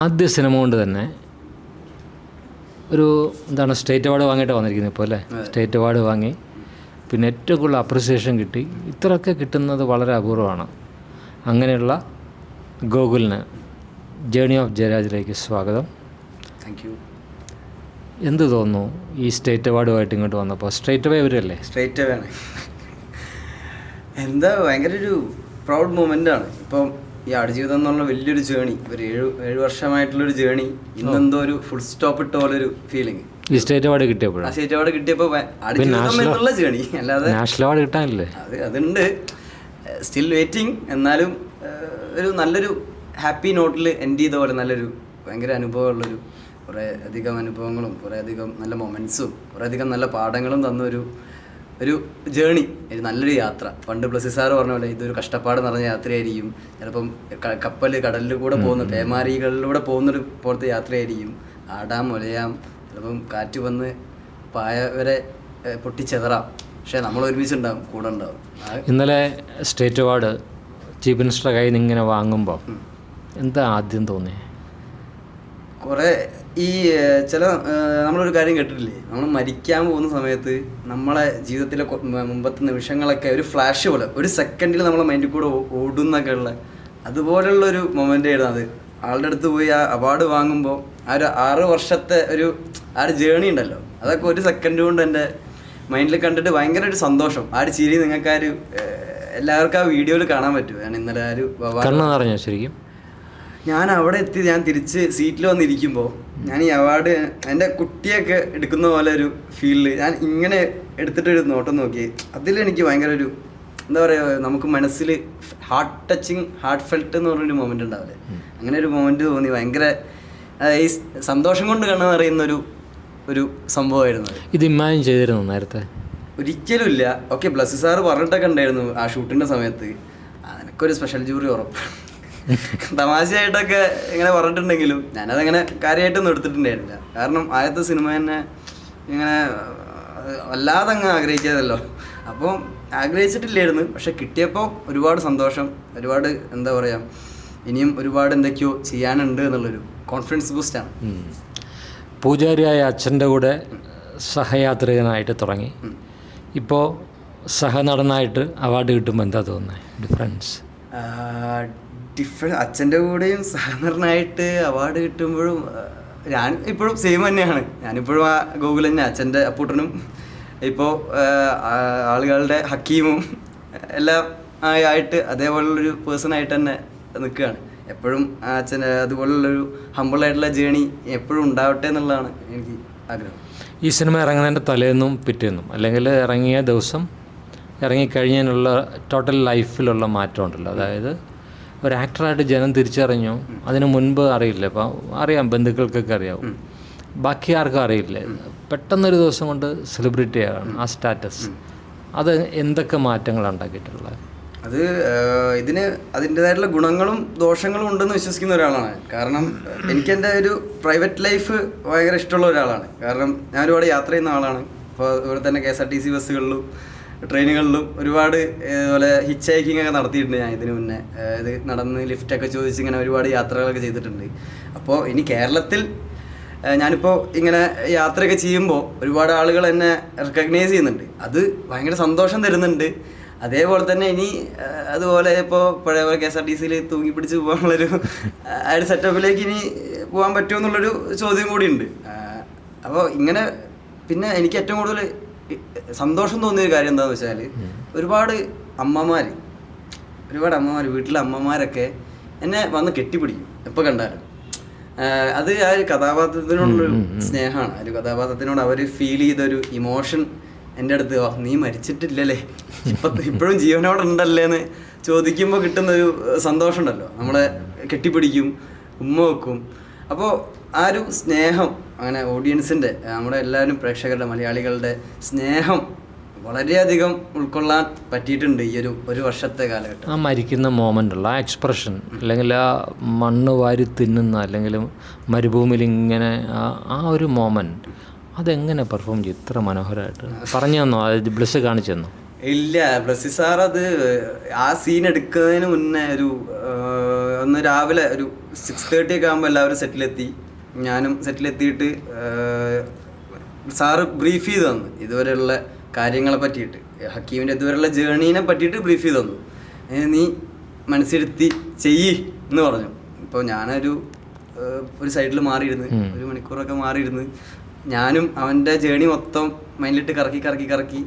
ആദ്യ സിനിമ കൊണ്ട് തന്നെ ഒരു എന്താണ് സ്റ്റേറ്റ് അവാർഡ് വാങ്ങിയിട്ട് വന്നിരിക്കുന്നത് ഇപ്പോൾ അല്ലേ? സ്റ്റേറ്റ് അവാർഡ് വാങ്ങി, പിന്നെ ഏറ്റവും കൂടുതൽ അപ്രിസിയേഷൻ കിട്ടി. ഇത്രയൊക്കെ കിട്ടുന്നത് വളരെ അപൂർവമാണ്. അങ്ങനെയുള്ള ഗോകുലിന് ജേണി ഓഫ് ജയരാജിലേക്ക് സ്വാഗതം. Thank you. എന്ത് തോന്നുന്നു ഈ സ്റ്റേറ്റ് അവാർഡുമായിട്ട് ഇങ്ങോട്ട് വന്നപ്പോൾ? സ്ട്രേറ്റ് അവേ വരില്ലേ? സ്ട്രേറ്റ് അവേ ആണ്. എന്താ ഭയങ്കര ഒരു പ്രൗഡ് മൊമെൻ്റാണ്. ഇപ്പം ഈ ആടുജീവിതം എന്നുള്ള വലിയൊരു ജേണി, ഒരു ഏഴ് വർഷമായിട്ടുള്ളൊരു ജേണി, ഇന്നെന്തോ ഒരു ഫുൾ സ്റ്റോപ്പ് ഇട്ട പോലൊരു ഫീലിംഗ് ഈ സ്റ്റേറ്റ് അവാർഡ് കിട്ടിയപ്പോഴാണ്. ആ സ്റ്റേറ്റ് അവാർഡ് കിട്ടിയപ്പോൾ ആടുജീവിതം എന്നുള്ള ജേണി അല്ലാതെ നാഷണൽ അവാർഡ് കിട്ടാനില്ലേ? അതുണ്ട്, സ്റ്റിൽ വെയിറ്റിംഗ്. എന്നാലും ഒരു നല്ലൊരു ഹാപ്പി നോട്ടിൽ എൻഡ് ചെയ്ത പോലെ നല്ലൊരു ഭയങ്കര അനുഭവമുള്ളൊരു, കുറേ അധികം അനുഭവങ്ങളും കുറേ അധികം നല്ല മൊമെൻറ്റ്സും കുറേ അധികം നല്ല പാഠങ്ങളും തന്നൊരു ജേണി, ഒരു നല്ലൊരു യാത്ര. പണ്ട് ബ്ലസ്സി സാറ് പറഞ്ഞ പോലെ ഇതൊരു കഷ്ടപ്പാട് നിറഞ്ഞ യാത്രയായിരിക്കും. ചിലപ്പം കടലിൽ കൂടെ പോകുന്ന പേമാരികളിലൂടെ പോകുന്നൊരു പോലത്തെ യാത്രയായിരിക്കും. ആടാം ഒലയാം, ചിലപ്പം കാറ്റ് വന്ന് പായ വരെ പൊട്ടിച്ചെതറാം, പക്ഷേ നമ്മൾ ഒരുമിച്ചുണ്ടാവും, കൂടെ ഉണ്ടാവും. ഇന്നലെ സ്റ്റേറ്റ് അവാർഡ് ചീഫ് മിനിസ്റ്ററുടെ കയ്യിൽ നിന്ന് ഇങ്ങനെ വാങ്ങുമ്പോൾ എന്താ ആദ്യം തോന്നിയത്? കുറേ ഈ നമ്മളൊരു കാര്യം കേട്ടിട്ടില്ലേ, നമ്മൾ മരിക്കാൻ പോകുന്ന സമയത്ത് നമ്മളെ ജീവിതത്തിലെ മുമ്പത്തെ നിമിഷങ്ങളൊക്കെ ഒരു ഫ്ലാഷ് പോലെ ഒരു സെക്കൻഡിൽ നമ്മളെ മൈൻഡിൽ കൂടെ ഓടുന്നൊക്കെ ഉള്ള അതുപോലുള്ളൊരു മൊമെൻ്റ് ആയിരുന്നു അത്. ആളുടെ അടുത്ത് പോയി ആ അവാർഡ് വാങ്ങുമ്പോൾ ആ ഒരു 6 വർഷത്തെ ആ ഒരു ജേണി ഉണ്ടല്ലോ, അതൊക്കെ ഒരു സെക്കൻഡ് കൊണ്ട് എൻ്റെ മൈൻഡിൽ കണ്ടിട്ട് ഭയങ്കര ഒരു സന്തോഷം. ആ ഒരു ചിരി നിങ്ങൾക്ക് എല്ലാവർക്കും ആ വീഡിയോയിൽ കാണാൻ പറ്റും. ഞാൻ ഇന്നലെ ശരിക്കും ഞാൻ അവിടെ എത്തി, ഞാൻ തിരിച്ച് സീറ്റിൽ വന്നിരിക്കുമ്പോൾ ഞാൻ ഈ അവാർഡ് എൻ്റെ കുട്ടിയൊക്കെ എടുക്കുന്ന പോലെ ഒരു ഫീലിൽ ഞാൻ ഇങ്ങനെ എടുത്തിട്ടൊരു നോട്ടം നോക്കി. അതിലെനിക്ക് ഭയങ്കര ഒരു എന്താ പറയുക, നമുക്ക് മനസ്സിൽ ഹാർട്ട് ഫെൽറ്റ് എന്ന് പറഞ്ഞൊരു മൊമെൻ്റ് ഉണ്ടാവില്ലേ, അങ്ങനെ ഒരു മൊമെൻ്റ് തോന്നി. ഭയങ്കര ഈ സന്തോഷം കൊണ്ട് കണ്ണെന്ന് അറിയുന്ന ഒരു സംഭവമായിരുന്നു. ഇത് ഇമാജിൻ ചെയ്തിരുന്നു നേരത്തെ? ഒരിക്കലും ഇല്ല. ഓക്കെ, ബ്ലസ്സി സാറ് പറഞ്ഞിട്ടൊക്കെ ഉണ്ടായിരുന്നു ആ ഷൂട്ടിൻ്റെ സമയത്ത്, എനിക്കൊരു സ്പെഷ്യൽ ജൂറി ഉറപ്പ്, തമാശയായിട്ടൊക്കെ ഇങ്ങനെ പറഞ്ഞിട്ടുണ്ടെങ്കിലും ഞാനതങ്ങനെ കാര്യമായിട്ടൊന്നും എടുത്തിട്ടുണ്ടായിരുന്നില്ല. കാരണം ആദ്യത്തെ സിനിമ തന്നെ ഇങ്ങനെ വല്ലാതെ അങ്ങ് ആഗ്രഹിക്കാതല്ലോ, അപ്പോൾ ആഗ്രഹിച്ചിട്ടില്ലായിരുന്നു. പക്ഷെ കിട്ടിയപ്പോൾ ഒരുപാട് സന്തോഷം, ഒരുപാട് എന്താ പറയുക, ഇനിയും ഒരുപാട് എന്തൊക്കെയോ ചെയ്യാനുണ്ട് എന്നുള്ളൊരു കോൺഫിഡൻസ് ബൂസ്റ്റാണ്. പൂജാരിയായ അച്ഛൻ്റെ കൂടെ സഹയാത്രികനായിട്ട് തുടങ്ങി, ഇപ്പോൾ സഹനടനായിട്ട് അവാർഡ് കിട്ടുമ്പോൾ എന്താ തോന്നുന്നത്? ഡിഫറൻസ് അച്ഛൻ്റെ കൂടെയും സഹനടനായിട്ട് അവാർഡ് കിട്ടുമ്പോഴും ഞാൻ ഇപ്പോഴും സെയിം തന്നെയാണ്. ഞാനിപ്പോഴും ആ ഗോകുൽ തന്നെ, അച്ഛൻ്റെ അപ്പൂട്ടനും ഇപ്പോൾ ആളുകളുടെ ഹക്കീമും എല്ലാം ആയിട്ട് അതേപോലുള്ളൊരു പേഴ്സണായിട്ട് തന്നെ നിൽക്കുകയാണ്. എപ്പോഴും അച്ഛൻ്റെ അതുപോലുള്ളൊരു ഹമ്പിളായിട്ടുള്ള ജേണി എപ്പോഴും ഉണ്ടാവട്ടെ എന്നുള്ളതാണ് എനിക്ക് ആഗ്രഹം. ഈ സിനിമ ഇറങ്ങുന്നതിൻ്റെ തലേന്നും പിറ്റേന്നും, അല്ലെങ്കിൽ ഇറങ്ങിയ ദിവസം ഇറങ്ങിക്കഴിഞ്ഞതിനുള്ള ടോട്ടൽ ലൈഫിലുള്ള മാറ്റം ഉണ്ടല്ലോ. അതായത് ഒരു ആക്ടറായിട്ട് ജനം തിരിച്ചറിഞ്ഞു, അതിന് മുൻപ് അറിയില്ല. അപ്പോൾ അറിയാം, ബന്ധുക്കൾക്കൊക്കെ അറിയാവും, ബാക്കി ആർക്കും അറിയില്ല. പെട്ടെന്നൊരു ദിവസം കൊണ്ട് സെലിബ്രിറ്റി ആകാണ് ആ സ്റ്റാറ്റസ്. അത് എന്തൊക്കെ മാറ്റങ്ങളാണ് ഉണ്ടാക്കിയിട്ടുള്ളത്? അത് ഇതിന് അതിൻ്റേതായിട്ടുള്ള ഗുണങ്ങളും ദോഷങ്ങളും ഉണ്ടെന്ന് വിശ്വസിക്കുന്ന ഒരാളാണ്. കാരണം എനിക്ക് എൻ്റെ ഒരു പ്രൈവറ്റ് ലൈഫ് ഭയങ്കര ഇഷ്ടമുള്ള ഒരാളാണ്. കാരണം ഞാൻ ഒരുപാട് യാത്ര ചെയ്യുന്ന ആളാണ്. അപ്പോൾ അതുപോലെ തന്നെ KSRTC ബസ്സുകളിലും ട്രെയിനുകളിലും ഒരുപാട് ഇതുപോലെ ഹിച്ച് ഹൈക്കിംഗ് ഒക്കെ നടത്തിയിട്ടുണ്ട് ഞാൻ ഇതിന് മുന്നേ. ഇത് നടന്ന് ലിഫ്റ്റൊക്കെ ചോദിച്ച് ഇങ്ങനെ ഒരുപാട് യാത്രകളൊക്കെ ചെയ്തിട്ടുണ്ട്. അപ്പോൾ ഇനി കേരളത്തിൽ ഞാനിപ്പോൾ ഇങ്ങനെ യാത്രയൊക്കെ ചെയ്യുമ്പോൾ ഒരുപാട് ആളുകൾ എന്നെ റെക്കഗ്നൈസ് ചെയ്യുന്നുണ്ട്. അത് ഭയങ്കര സന്തോഷം തരുന്നുണ്ട്. അതേപോലെ തന്നെ ഇനി അതുപോലെ ഇപ്പോൾ പഴയ പോലെ KSRTCയിൽ തൂങ്ങി പിടിച്ച് പോകാനുള്ളൊരു ആ ഒരു സെറ്റപ്പിലേക്ക് ഇനി പോകാൻ പറ്റുമോ എന്നുള്ളൊരു ചോദ്യം കൂടിയുണ്ട്. അപ്പോൾ ഇങ്ങനെ പിന്നെ എനിക്ക് ഏറ്റവും കൂടുതൽ സന്തോഷം തോന്നിയൊരു കാര്യം എന്താണെന്ന് വെച്ചാൽ ഒരുപാട് അമ്മമാർ വീട്ടിലെ അമ്മമാരൊക്കെ എന്നെ വന്ന് കെട്ടിപ്പിടിക്കും എപ്പോൾ കണ്ടാലും. അത് ആ ഒരു കഥാപാത്രത്തിനോടുള്ളൊരു സ്നേഹമാണ്. ആ ഒരു കഥാപാത്രത്തിനോട് അവർ ഫീൽ ചെയ്തൊരു ഇമോഷൻ എൻ്റെ അടുത്ത്, നീ മരിച്ചിട്ടില്ലല്ലേ, ഇപ്പോഴും ജീവനോടെ ഉണ്ടല്ലേ എന്ന് ചോദിക്കുമ്പോൾ കിട്ടുന്നൊരു സന്തോഷം ഉണ്ടല്ലോ. നമ്മളെ കെട്ടിപ്പിടിക്കും, ഉമ്മ വെക്കും. അപ്പോൾ ആ ഒരു സ്നേഹം, അങ്ങനെ ഓഡിയൻസിൻ്റെ, നമ്മുടെ എല്ലാവരും പ്രേക്ഷകരുടെ, മലയാളികളുടെ സ്നേഹം വളരെയധികം ഉൾക്കൊള്ളാൻ പറ്റിയിട്ടുണ്ട് ഈ ഒരു വർഷത്തെ കാലഘട്ടം. ആ മരിക്കുന്ന മോമെൻ്റുള്ള ആ എക്സ്പ്രഷൻ, അല്ലെങ്കിൽ ആ മണ്ണ് വാരി തിന്നുന്ന, അല്ലെങ്കിൽ മരുഭൂമിയിൽ ഇങ്ങനെ ആ ഒരു മോമെൻറ്റ്, അതെങ്ങനെ പെർഫോം ചെയ്യും ഇത്ര മനോഹരമായിട്ട്? പറഞ്ഞു തന്നോ? അത് ബ്ലസ് കാണിച്ചു തന്നോ? ഇല്ല, ബ്ലസ്സി സാർ അത് ആ സീൻ എടുക്കുന്നതിന് മുന്നേ അന്ന് രാവിലെ ഒരു 6:30 ഒക്കെ ആകുമ്പോൾ എല്ലാവരും സെറ്റിലെത്തി. ഞാനും സെറ്റിലെത്തിയിട്ട് സാറ് ബ്രീഫ് ചെയ്ത് തന്നു ഇതുവരെയുള്ള കാര്യങ്ങളെ പറ്റിയിട്ട്, ഹക്കീമിൻ്റെ ഇതുവരെയുള്ള ജേണീനെ പറ്റിയിട്ട് ബ്രീഫ് ചെയ്ത് തന്നു. നീ മനസ്സിരുത്തി ചെയ്യ് എന്ന് പറഞ്ഞു. ഇപ്പോൾ ഞാനൊരു സൈഡിൽ മാറിയിരുന്ന് 1 മണിക്കൂറൊക്കെ മാറിയിരുന്ന് ഞാനും അവൻ്റെ ജേണി മൊത്തം മൈൻഡിലിട്ട് കറക്കി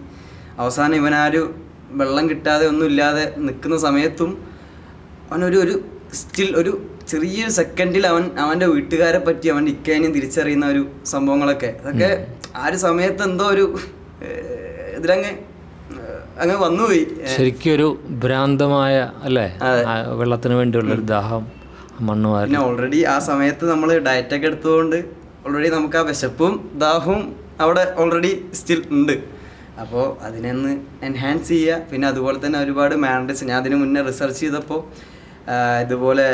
അവസാനം ഇവനാരും വെള്ളം കിട്ടാതെ ഒന്നും ഇല്ലാതെ നിൽക്കുന്ന സമയത്തും അവനൊരു സ്റ്റിൽ ഒരു ചെറിയൊരു സെക്കൻഡിൽ അവൻ്റെ വീട്ടുകാരെ പറ്റി അവൻ്റെ ഇക്കാനും തിരിച്ചറിയുന്ന ഒരു സംഭവങ്ങളൊക്കെ, അതൊക്കെ ആ ഒരു സമയത്ത് എന്തോ ഒരു അങ്ങ് വന്നുപോയി. ശരിക്കും ഒരു ഭ്രാന്തമായ അല്ലേ, വെള്ളത്തിന് വേണ്ടിയുള്ളൊരു ദാഹം, മണ്ണുമാരി. പിന്നെ ഓൾറെഡി ആ സമയത്ത് നമ്മൾ ഡയറ്റൊക്കെ എടുത്തതുകൊണ്ട് ഓൾറെഡി നമുക്ക് ആ വിശപ്പും ദാഹവും അവിടെ ഓൾറെഡി സ്റ്റിൽ ഉണ്ട്. അപ്പോൾ അതിനൊന്ന് എൻഹാൻസ് ചെയ്യുക. പിന്നെ അതുപോലെ തന്നെ ഒരുപാട് മാൻഡേറ്റ്സ് ഞാൻ അതിന് മുന്നേ റിസർച്ച് ചെയ്തപ്പോൾ ഇതുപോലെ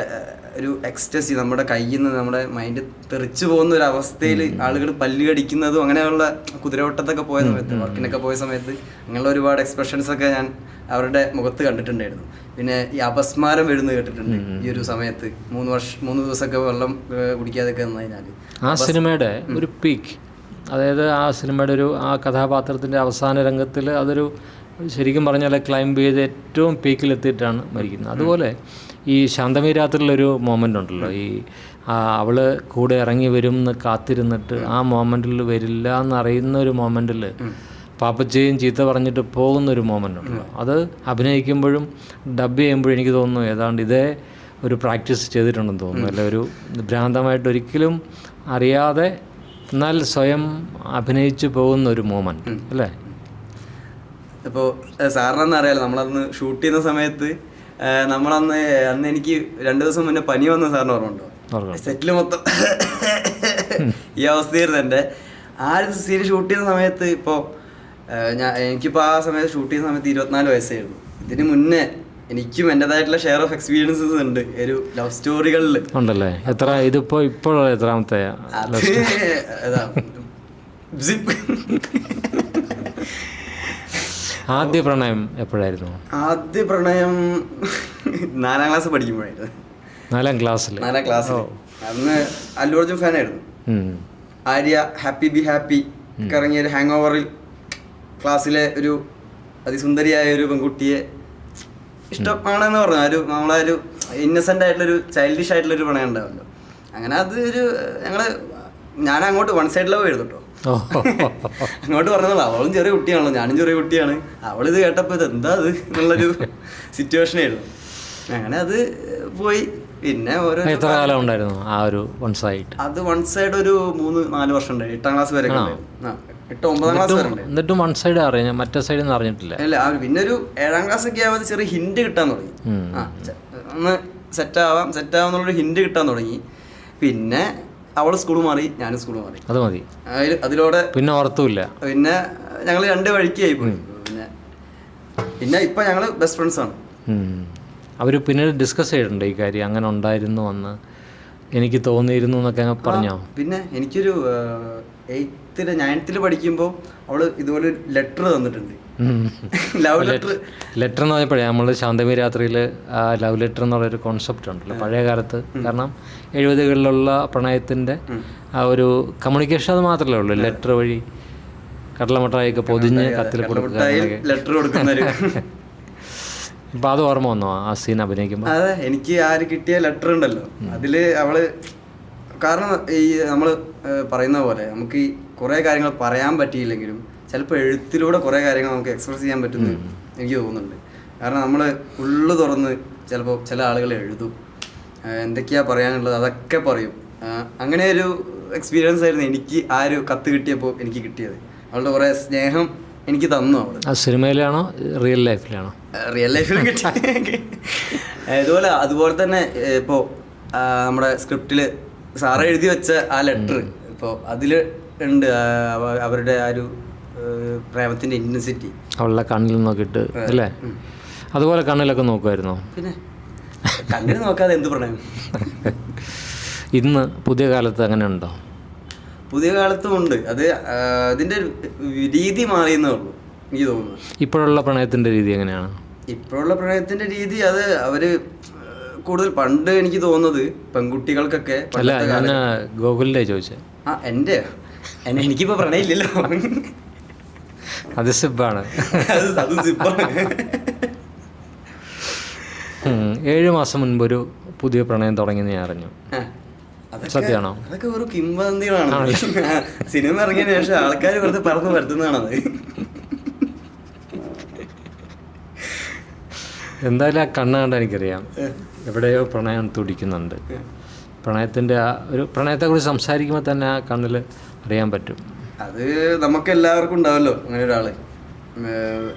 ഒരു എക്സ്റ്റസി നമ്മുടെ കയ്യിൽ നിന്ന് നമ്മുടെ മൈൻഡ് തെറിച്ചു പോകുന്ന ഒരു അവസ്ഥയിൽ ആളുകൾ പല്ല് കടിക്കുന്നതും അങ്ങനെയുള്ള കുതിരവട്ടത്തൊക്കെ പോയ സമയത്ത്, വർക്കിനൊക്കെ പോയ സമയത്ത് അങ്ങനെയുള്ള ഒരുപാട് എക്സ്പ്രഷൻസൊക്കെ ഞാൻ അവരുടെ മുഖത്ത് കണ്ടിട്ടുണ്ടായിരുന്നു. പിന്നെ ഈ അപസ്മാരം വരുന്നത് കേട്ടിട്ടുണ്ട് ഈ ഒരു സമയത്ത് 3 ദിവസമൊക്കെ വെള്ളം കുടിക്കാതൊക്കെ വന്നു കഴിഞ്ഞാൽ. ആ സിനിമയുടെ ഒരു പീക്ക്, അതായത് ആ സിനിമയുടെ ആ കഥാപാത്രത്തിൻ്റെ അവസാന രംഗത്തിൽ അതൊരു ശരിക്കും പറഞ്ഞാൽ ക്ലൈംബ് ചെയ്ത് ഏറ്റവും പീക്കിലെത്തിയിട്ടാണ് മരിക്കുന്നത്. അതുപോലെ ഈ ശാന്തമീ രാത്രിയിലൊരു മൊമെൻ്റ് ഉണ്ടല്ലോ, ഈ അവൾ കൂടെ ഇറങ്ങി വരും എന്ന് കാത്തിരുന്നിട്ട് ആ മൊമെൻറ്റിൽ വരില്ല എന്നറിയുന്ന ഒരു മൊമെൻറ്റിൽ പാപ്പച്ചയും ചീത്ത പറഞ്ഞിട്ട് പോകുന്നൊരു മൊമെൻ്റ് ഉണ്ടല്ലോ, അത് അഭിനയിക്കുമ്പോഴും ഡബ് ചെയ്യുമ്പോഴും എനിക്ക് തോന്നുന്നു ഏതാണ്ട് ഇതേ ഒരു പ്രാക്ടീസ് ചെയ്തിട്ടുണ്ടെന്ന് തോന്നുന്നു. അല്ല, ഒരു ഭ്രാന്തമായിട്ട് ഒരിക്കലും അറിയാതെ എന്നാൽ സ്വയം അഭിനയിച്ചു പോകുന്ന ഒരു മൊമെൻറ്റ് അല്ലേ? ഇപ്പോൾ സാറിനെന്ന് അറിയാലോ, നമ്മളന്ന് ഷൂട്ട് ചെയ്യുന്ന സമയത്ത് അന്ന് എനിക്ക് 2 ദിവസം മുന്നേ പനി വന്ന സാറിന് ഓർമ്മയുണ്ടോ? സെറ്റിൽ മൊത്തം ഈ അവസ്ഥയായിരുന്നു എൻ്റെ. ആ ഒരു സീൻ ഷൂട്ട് ചെയ്യുന്ന സമയത്ത് ഇപ്പോൾ എനിക്കിപ്പോൾ ആ സമയത്ത് ഷൂട്ട് ചെയ്യുന്ന സമയത്ത് 24 വയസ്സായിരുന്നു. ഇതിന് മുന്നേ എനിക്കും എൻ്റെതായിട്ടുള്ള ഷെയർ ഓഫ് എക്സ്പീരിയൻസസ് ഉണ്ട് ഒരു ലവ് സ്റ്റോറികളിൽ ഉണ്ടല്ലേ. ഇപ്പോൾ എത്രാമത്തെ ആദ്യ പ്രണയം എപ്പോഴായിരുന്നു? ആദ്യ പ്രണയം 4ാം ക്ലാസ് പഠിക്കുമ്പോഴായിരുന്നു. 4ാം ക്ലാസ്സിൽ അന്ന് അല്ലു അർജുൻ ഫാനായിരുന്നു. ആര്യ ഹാപ്പി ബി ഹാപ്പി ഇറങ്ങിയ ഒരു ഹാങ് ഓവറിൽ ക്ലാസ്സിലെ ഒരു അതിസുന്ദരിയായ ഒരു പെൺകുട്ടിയെ ഇഷ്ടമാണെന്ന് പറഞ്ഞു. നമ്മളെ ഒരു ഇന്നസെൻ്റ് ആയിട്ടുള്ളൊരു ചൈൽഡിഷ് ആയിട്ടുള്ളൊരു പ്രണയം ഉണ്ടാവുമല്ലോ. അങ്ങനെ അത് ഞാൻ അങ്ങോട്ട് വൺ സൈഡ് ലവ് എഴുതും കേട്ടോ. അങ്ങോട്ട് പറഞ്ഞത് അവളും ചെറിയ കുട്ടിയാണല്ലോ, ഞാനും ചെറിയ കുട്ടിയാണ്. അവളിത് കേട്ടപ്പോൾ ഇത് എന്താ അത് എന്നുള്ളൊരു സിറ്റുവേഷനായിരുന്നു. അങ്ങനെ അത് പോയി. പിന്നെ ഓരോ എത്ര കാലം ഉണ്ടായിരുന്നു ആ ഒരു വൺ സൈഡ്? അത് വൺ സൈഡ് ഒരു 3-4 വർഷം ഉണ്ടായി. 8ാം ക്ലാസ് വരെ 8-9 ക്ലാസ് വരെ. എന്നിട്ടും വൺ സൈഡ് അറിയാം, മറ്റേ സൈഡ് ഒന്നും അറിഞ്ഞിട്ടില്ല. അല്ല, പിന്നെ ഒരു 7ാം ക്ലാസ് ഒക്കെ ആവുമ്പോൾ ചെറിയ ഹിന്റ് കിട്ടാൻ തുടങ്ങി. ഒന്ന് സെറ്റാവാന്നുള്ളൊരു ഹിന്റ് കിട്ടാൻ തുടങ്ങി. പിന്നെ അവള് സ്കൂൾ മാറി, ഞാനും സ്കൂൾ മാറി. അത് മതി. അതിലൂടെ പിന്നെ ഓർത്തുമില്ല. പിന്നെ ഞങ്ങൾ 2 വഴിക്കായി പോയി. പിന്നെ ഇപ്പൊ ഞങ്ങള് ബെസ്റ്റ് ഫ്രണ്ട്സ് ആണ്. അവർ പിന്നീട് ഡിസ്കസ് ചെയ്തിട്ടുണ്ട് ഈ കാര്യം, അങ്ങനെ ഉണ്ടായിരുന്നു എന്ന് എനിക്ക് തോന്നിയിരുന്നു എന്നൊക്കെ പറഞ്ഞോ? പിന്നെ എനിക്കൊരു 8th 9th പഠിക്കുമ്പോൾ അവള് ഇതുപോലെ ലെറ്റർ തന്നിട്ടുണ്ട്. ലവ് ലെറ്റർ എന്ന് പറഞ്ഞപ്പോഴേ നമ്മൾ ശാന്തമീ രാത്രിയിൽ ആ ലവ് ലെറ്റർ എന്നുള്ളൊരു കോൺസെപ്റ്റ് ഉണ്ടല്ലോ പഴയ കാലത്ത്. കാരണം 70കളിലുള്ള പ്രണയത്തിൻ്റെ ആ ഒരു കമ്മ്യൂണിക്കേഷൻ അത് മാത്രമേ ഉള്ളൂ. ലെറ്റർ വഴി കടലമിഠായിയൊക്കെ പൊതിഞ്ഞ് കത്തിൽ ലെറ്റർ കൊടുക്കുന്ന. ഇപ്പം അത് ഓർമ്മ വന്നോ ആ സീൻ അഭിനയിക്കുമ്പോൾ? അതെ, എനിക്ക് ആര് കിട്ടിയ ലെറ്റർ ഉണ്ടല്ലോ അതിൽ അവള്, കാരണം ഈ നമ്മൾ പറയുന്ന പോലെ നമുക്ക് ഈ കുറേ കാര്യങ്ങൾ പറയാൻ പറ്റിയില്ലെങ്കിലും ചിലപ്പോൾ എഴുത്തിലൂടെ കുറേ കാര്യങ്ങൾ നമുക്ക് എക്സ്പ്രസ് ചെയ്യാൻ പറ്റുന്നു എനിക്ക് തോന്നുന്നുണ്ട്. കാരണം നമ്മൾ ഉള്ളു തുറന്ന് ചിലപ്പോൾ ചില ആളുകൾ എഴുതും, എന്തൊക്കെയാണ് പറയാനുള്ളത് അതൊക്കെ പറയും. അങ്ങനെ ഒരു എക്സ്പീരിയൻസ് ആയിരുന്നു എനിക്ക് ആ ഒരു കത്ത് കിട്ടിയപ്പോൾ എനിക്ക് കിട്ടിയത്. അവളുടെ കുറേ സ്നേഹം എനിക്ക് തന്നു അവൾ. ആ സിനിമയിലാണോ റിയൽ ലൈഫിലാണോ? റിയൽ ലൈഫിലും കിട്ടി. അതുപോലെ തന്നെ ഇപ്പോൾ നമ്മുടെ സ്ക്രിപ്റ്റിൽ സാറ് എഴുതി വെച്ച ആ ലെറ്റർ ഇപ്പോൾ അതിൽ ഉണ്ട് അവരുടെ ആ ഒരു പ്രേമത്തിൻ്റെ ഇൻറ്റൻസിറ്റി അവളുടെ കണ്ണിൽ നോക്കിയിട്ട് അല്ലേ? അതുപോലെ കണ്ണിലൊക്കെ നോക്കുമായിരുന്നോ? പിന്നെ കണ്ണിൽ നോക്കാതെ എന്ത് പ്രണയം. ഇന്ന് പുതിയ കാലത്ത് അങ്ങനെ ഉണ്ടോ? പുതിയ കാലത്തും ഉണ്ട്. അത് അതിൻ്റെ രീതി മാറിയെന്നേ ഉള്ളൂ എനിക്ക് തോന്നുന്നു. ഇപ്പോഴുള്ള പ്രണയത്തിൻ്റെ രീതി എങ്ങനെയാണ്? ഇപ്പോഴുള്ള പ്രണയത്തിൻ്റെ രീതി അത് അവർ കൂടുതൽ പണ്ട് എനിക്ക് തോന്നുന്നത് പെൺകുട്ടികൾക്കൊക്കെ അല്ല, ഞാൻ ഗോകുലിൻ്റെ ചോദിച്ചത്. എനിക്കിപ്പോ പ്രണയില്ലല്ലോ. അത് സിബാണ്. അത് സിബ്ബാണ്. 7 മാസം മുൻപൊരു പുതിയ പ്രണയം തുടങ്ങിയെന്ന് ഞാൻ അറിഞ്ഞു. സത്യമാണോ? അതൊക്കെ ഒരു കിംവദന്തികളാണ്. സിനിമ ഇറങ്ങിയതിനു ശേഷം ആൾക്കാർ വെറുതെ പറഞ്ഞു വരുത്തുന്നതാണത്. എന്തായാലും ആ കണ്ണ് കണ്ട എനിക്കറിയാം എവിടെയോ പ്രണയം തുടിക്കുന്നുണ്ട്. പ്രണയത്തിൻ്റെ ആ ഒരു പ്രണയത്തെക്കുറിച്ച് സംസാരിക്കുമ്പോൾ തന്നെ ആ കണ്ണിൽ അറിയാൻ പറ്റും. അത് നമുക്ക് എല്ലാവർക്കും ഉണ്ടാവല്ലോ അങ്ങനെ ഒരാള്.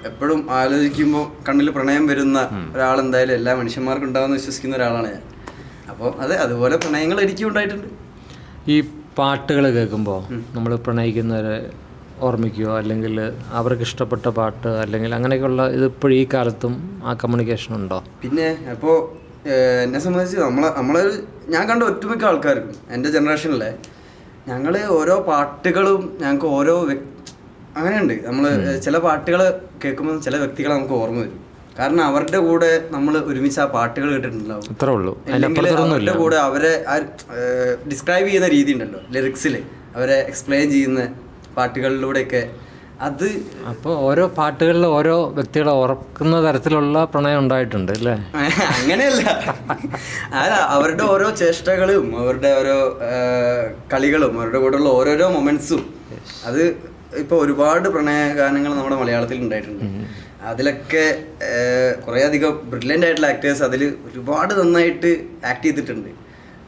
എപ്പോഴും ആലോചിക്കുമ്പോൾ കണ്ണിൽ പ്രണയം വരുന്ന ഒരാൾ എന്തായാലും എല്ലാ മനുഷ്യന്മാർക്കും ഉണ്ടാവുമെന്ന് വിശ്വസിക്കുന്ന ഒരാളാണ് ഞാൻ. അപ്പോൾ അതുപോലെ പ്രണയങ്ങൾ എനിക്കും ഉണ്ടായിട്ടുണ്ട്. ഈ പാട്ടുകൾ കേൾക്കുമ്പോൾ നമ്മൾ പ്രണയിക്കുന്നവരെ ഓർമ്മിക്കുകയോ അല്ലെങ്കിൽ അവർക്ക് ഇഷ്ടപ്പെട്ട പാട്ട് അല്ലെങ്കിൽ അങ്ങനെയൊക്കെയുള്ള ഇതിപ്പോഴും ഈ കാലത്തും ആ കമ്മ്യൂണിക്കേഷൻ ഉണ്ടോ? പിന്നെ അപ്പോൾ എന്നെ സംബന്ധിച്ച് ഞാൻ കണ്ട ഒട്ടുമിക്ക ആൾക്കാർക്കും എൻ്റെ ജനറേഷനിലെ ഞങ്ങൾ ഓരോ പാട്ടുകളും ഞങ്ങൾക്ക് ഓരോ അങ്ങനെയുണ്ട്. നമ്മൾ ചില പാട്ടുകൾ കേൾക്കുമ്പോൾ ചില വ്യക്തികളെ നമുക്ക് ഓർമ്മ വരും. കാരണം അവരുടെ കൂടെ നമ്മൾ ഒരുമിച്ച് ആ പാട്ടുകൾ കേട്ടിട്ടുണ്ടാവും. അത്രേ ഉള്ളൂ. അല്ലെങ്കിൽ അവരുടെ കൂടെ അവരെ ഡിസ്ക്രൈബ് ചെയ്യുന്ന രീതി ഉണ്ടല്ലോ, ലിറിക്സിൽ അവരെ എക്സ്പ്ലെയിൻ ചെയ്യുന്ന പാട്ടുകളിലൂടെയൊക്കെ അത്. അപ്പോൾ ഓരോ പാട്ടുകളിൽ ഓരോ വ്യക്തികളെ ഓർക്കുന്ന തരത്തിലുള്ള പ്രണയം ഉണ്ടായിട്ടുണ്ട് അല്ലേ? അങ്ങനെയല്ല, അവരുടെ ഓരോ ചേഷ്ടകളും അവരുടെ ഓരോ കളികളും അവരുടെ കൂടെയുള്ള ഓരോരോ മൊമെന്റ്സും. അത് ഇപ്പോൾ ഒരുപാട് പ്രണയ ഗാനങ്ങൾ നമ്മുടെ മലയാളത്തിൽ ഉണ്ടായിട്ടുണ്ട്. അതിലൊക്കെ കുറേയധികം ബ്രില്യൻ്റ് ആയിട്ടുള്ള ആക്ടേഴ്സ് അതിൽ ഒരുപാട് നന്നായിട്ട് ആക്ട് ചെയ്തിട്ടുണ്ട്.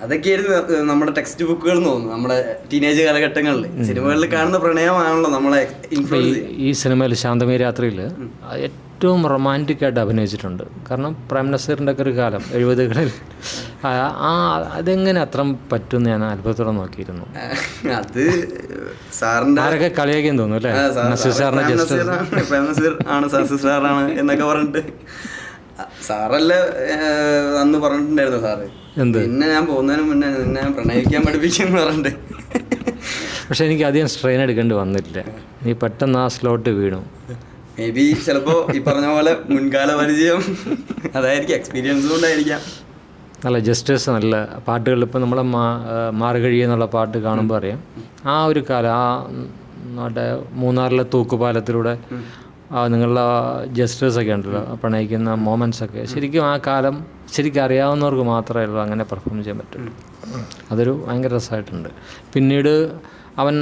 അതൊക്കെയായിരുന്നു നമ്മുടെ ടെക്സ്റ്റ് ബുക്കുകൾ എന്ന് തോന്നുന്നു. നമ്മുടെ ടീനേജ് കാലഘട്ടങ്ങളിൽ സിനിമകളിൽ കാണുന്ന പ്രണയമാണല്ലോ നമ്മളെ ഇൻഫ്ലുവൻസ്. ഈ സിനിമയിൽ ശാന്തമേ രാത്രിയിൽ ഏറ്റവും റൊമാൻറ്റിക് ആയിട്ട് അഭിനയിച്ചിട്ടുണ്ട്. കാരണം പ്രേം നസീറിൻ്റെ ഒക്കെ ഒരു കാലം 70കളിൽ അതെങ്ങനെ അത്ര പറ്റുമെന്ന് ഞാൻ അത്ഭുതത്തോടെ നോക്കിയിരുന്നു. അത് സാറിൻ്റെ ആരൊക്കെ കളിയാക്കിയെന്ന് തോന്നുന്നു അല്ലേ? നസീർ സാറിനെ പ്രേം നസീർ ആണ് നസീർ സാറാണ് എന്നൊക്കെ പറഞ്ഞിട്ട് സാറല്ലേ അന്ന് പറഞ്ഞിട്ടുണ്ടായിരുന്നു. സാറ് പിന്നെ ഞാൻ പോകുന്നതിന് മുന്നേ നിന്നെ ഞാൻ പ്രണയിക്കാൻ പഠിപ്പിക്കുന്നു പറഞ്ഞിട്ട്. പക്ഷെ എനിക്ക് അധികം സ്ട്രെയിൻ എടുക്കേണ്ടി വന്നില്ല. നീ പെട്ടെന്ന് ആ സ്ലോട്ട് വീണു. മേ ബി ചിലപ്പോൾ ഈ പറഞ്ഞ പോലെ മുൻകാല പരിചയം അതായിരിക്കും, എക്സ്പീരിയൻസ് കൊണ്ടായിരിക്കാം. നല്ല ജസ്റ്റേഴ്സ് നല്ല പാട്ടുകൾ. ഇപ്പോൾ നമ്മളെ മാറുകഴി എന്നുള്ള പാട്ട് കാണുമ്പോൾ അറിയാം ആ ഒരു കാലം. ആ നമ്മുടെ മൂന്നാറിലെ തൂക്കുപാലത്തിലൂടെ നിങ്ങളുടെ ജസ്റ്റേഴ്സൊക്കെ ഉണ്ടല്ലോ, പ്രണയിക്കുന്ന മൊമെൻറ്റ്സൊക്കെ ശരിക്കും ആ കാലം ശരിക്കും അറിയാവുന്നവർക്ക് മാത്രമേ ഉള്ളൂ അങ്ങനെ പെർഫോം ചെയ്യാൻ പറ്റുള്ളൂ. അതൊരു ഭയങ്കര രസമായിട്ടുണ്ട്. പിന്നീട് അവൻ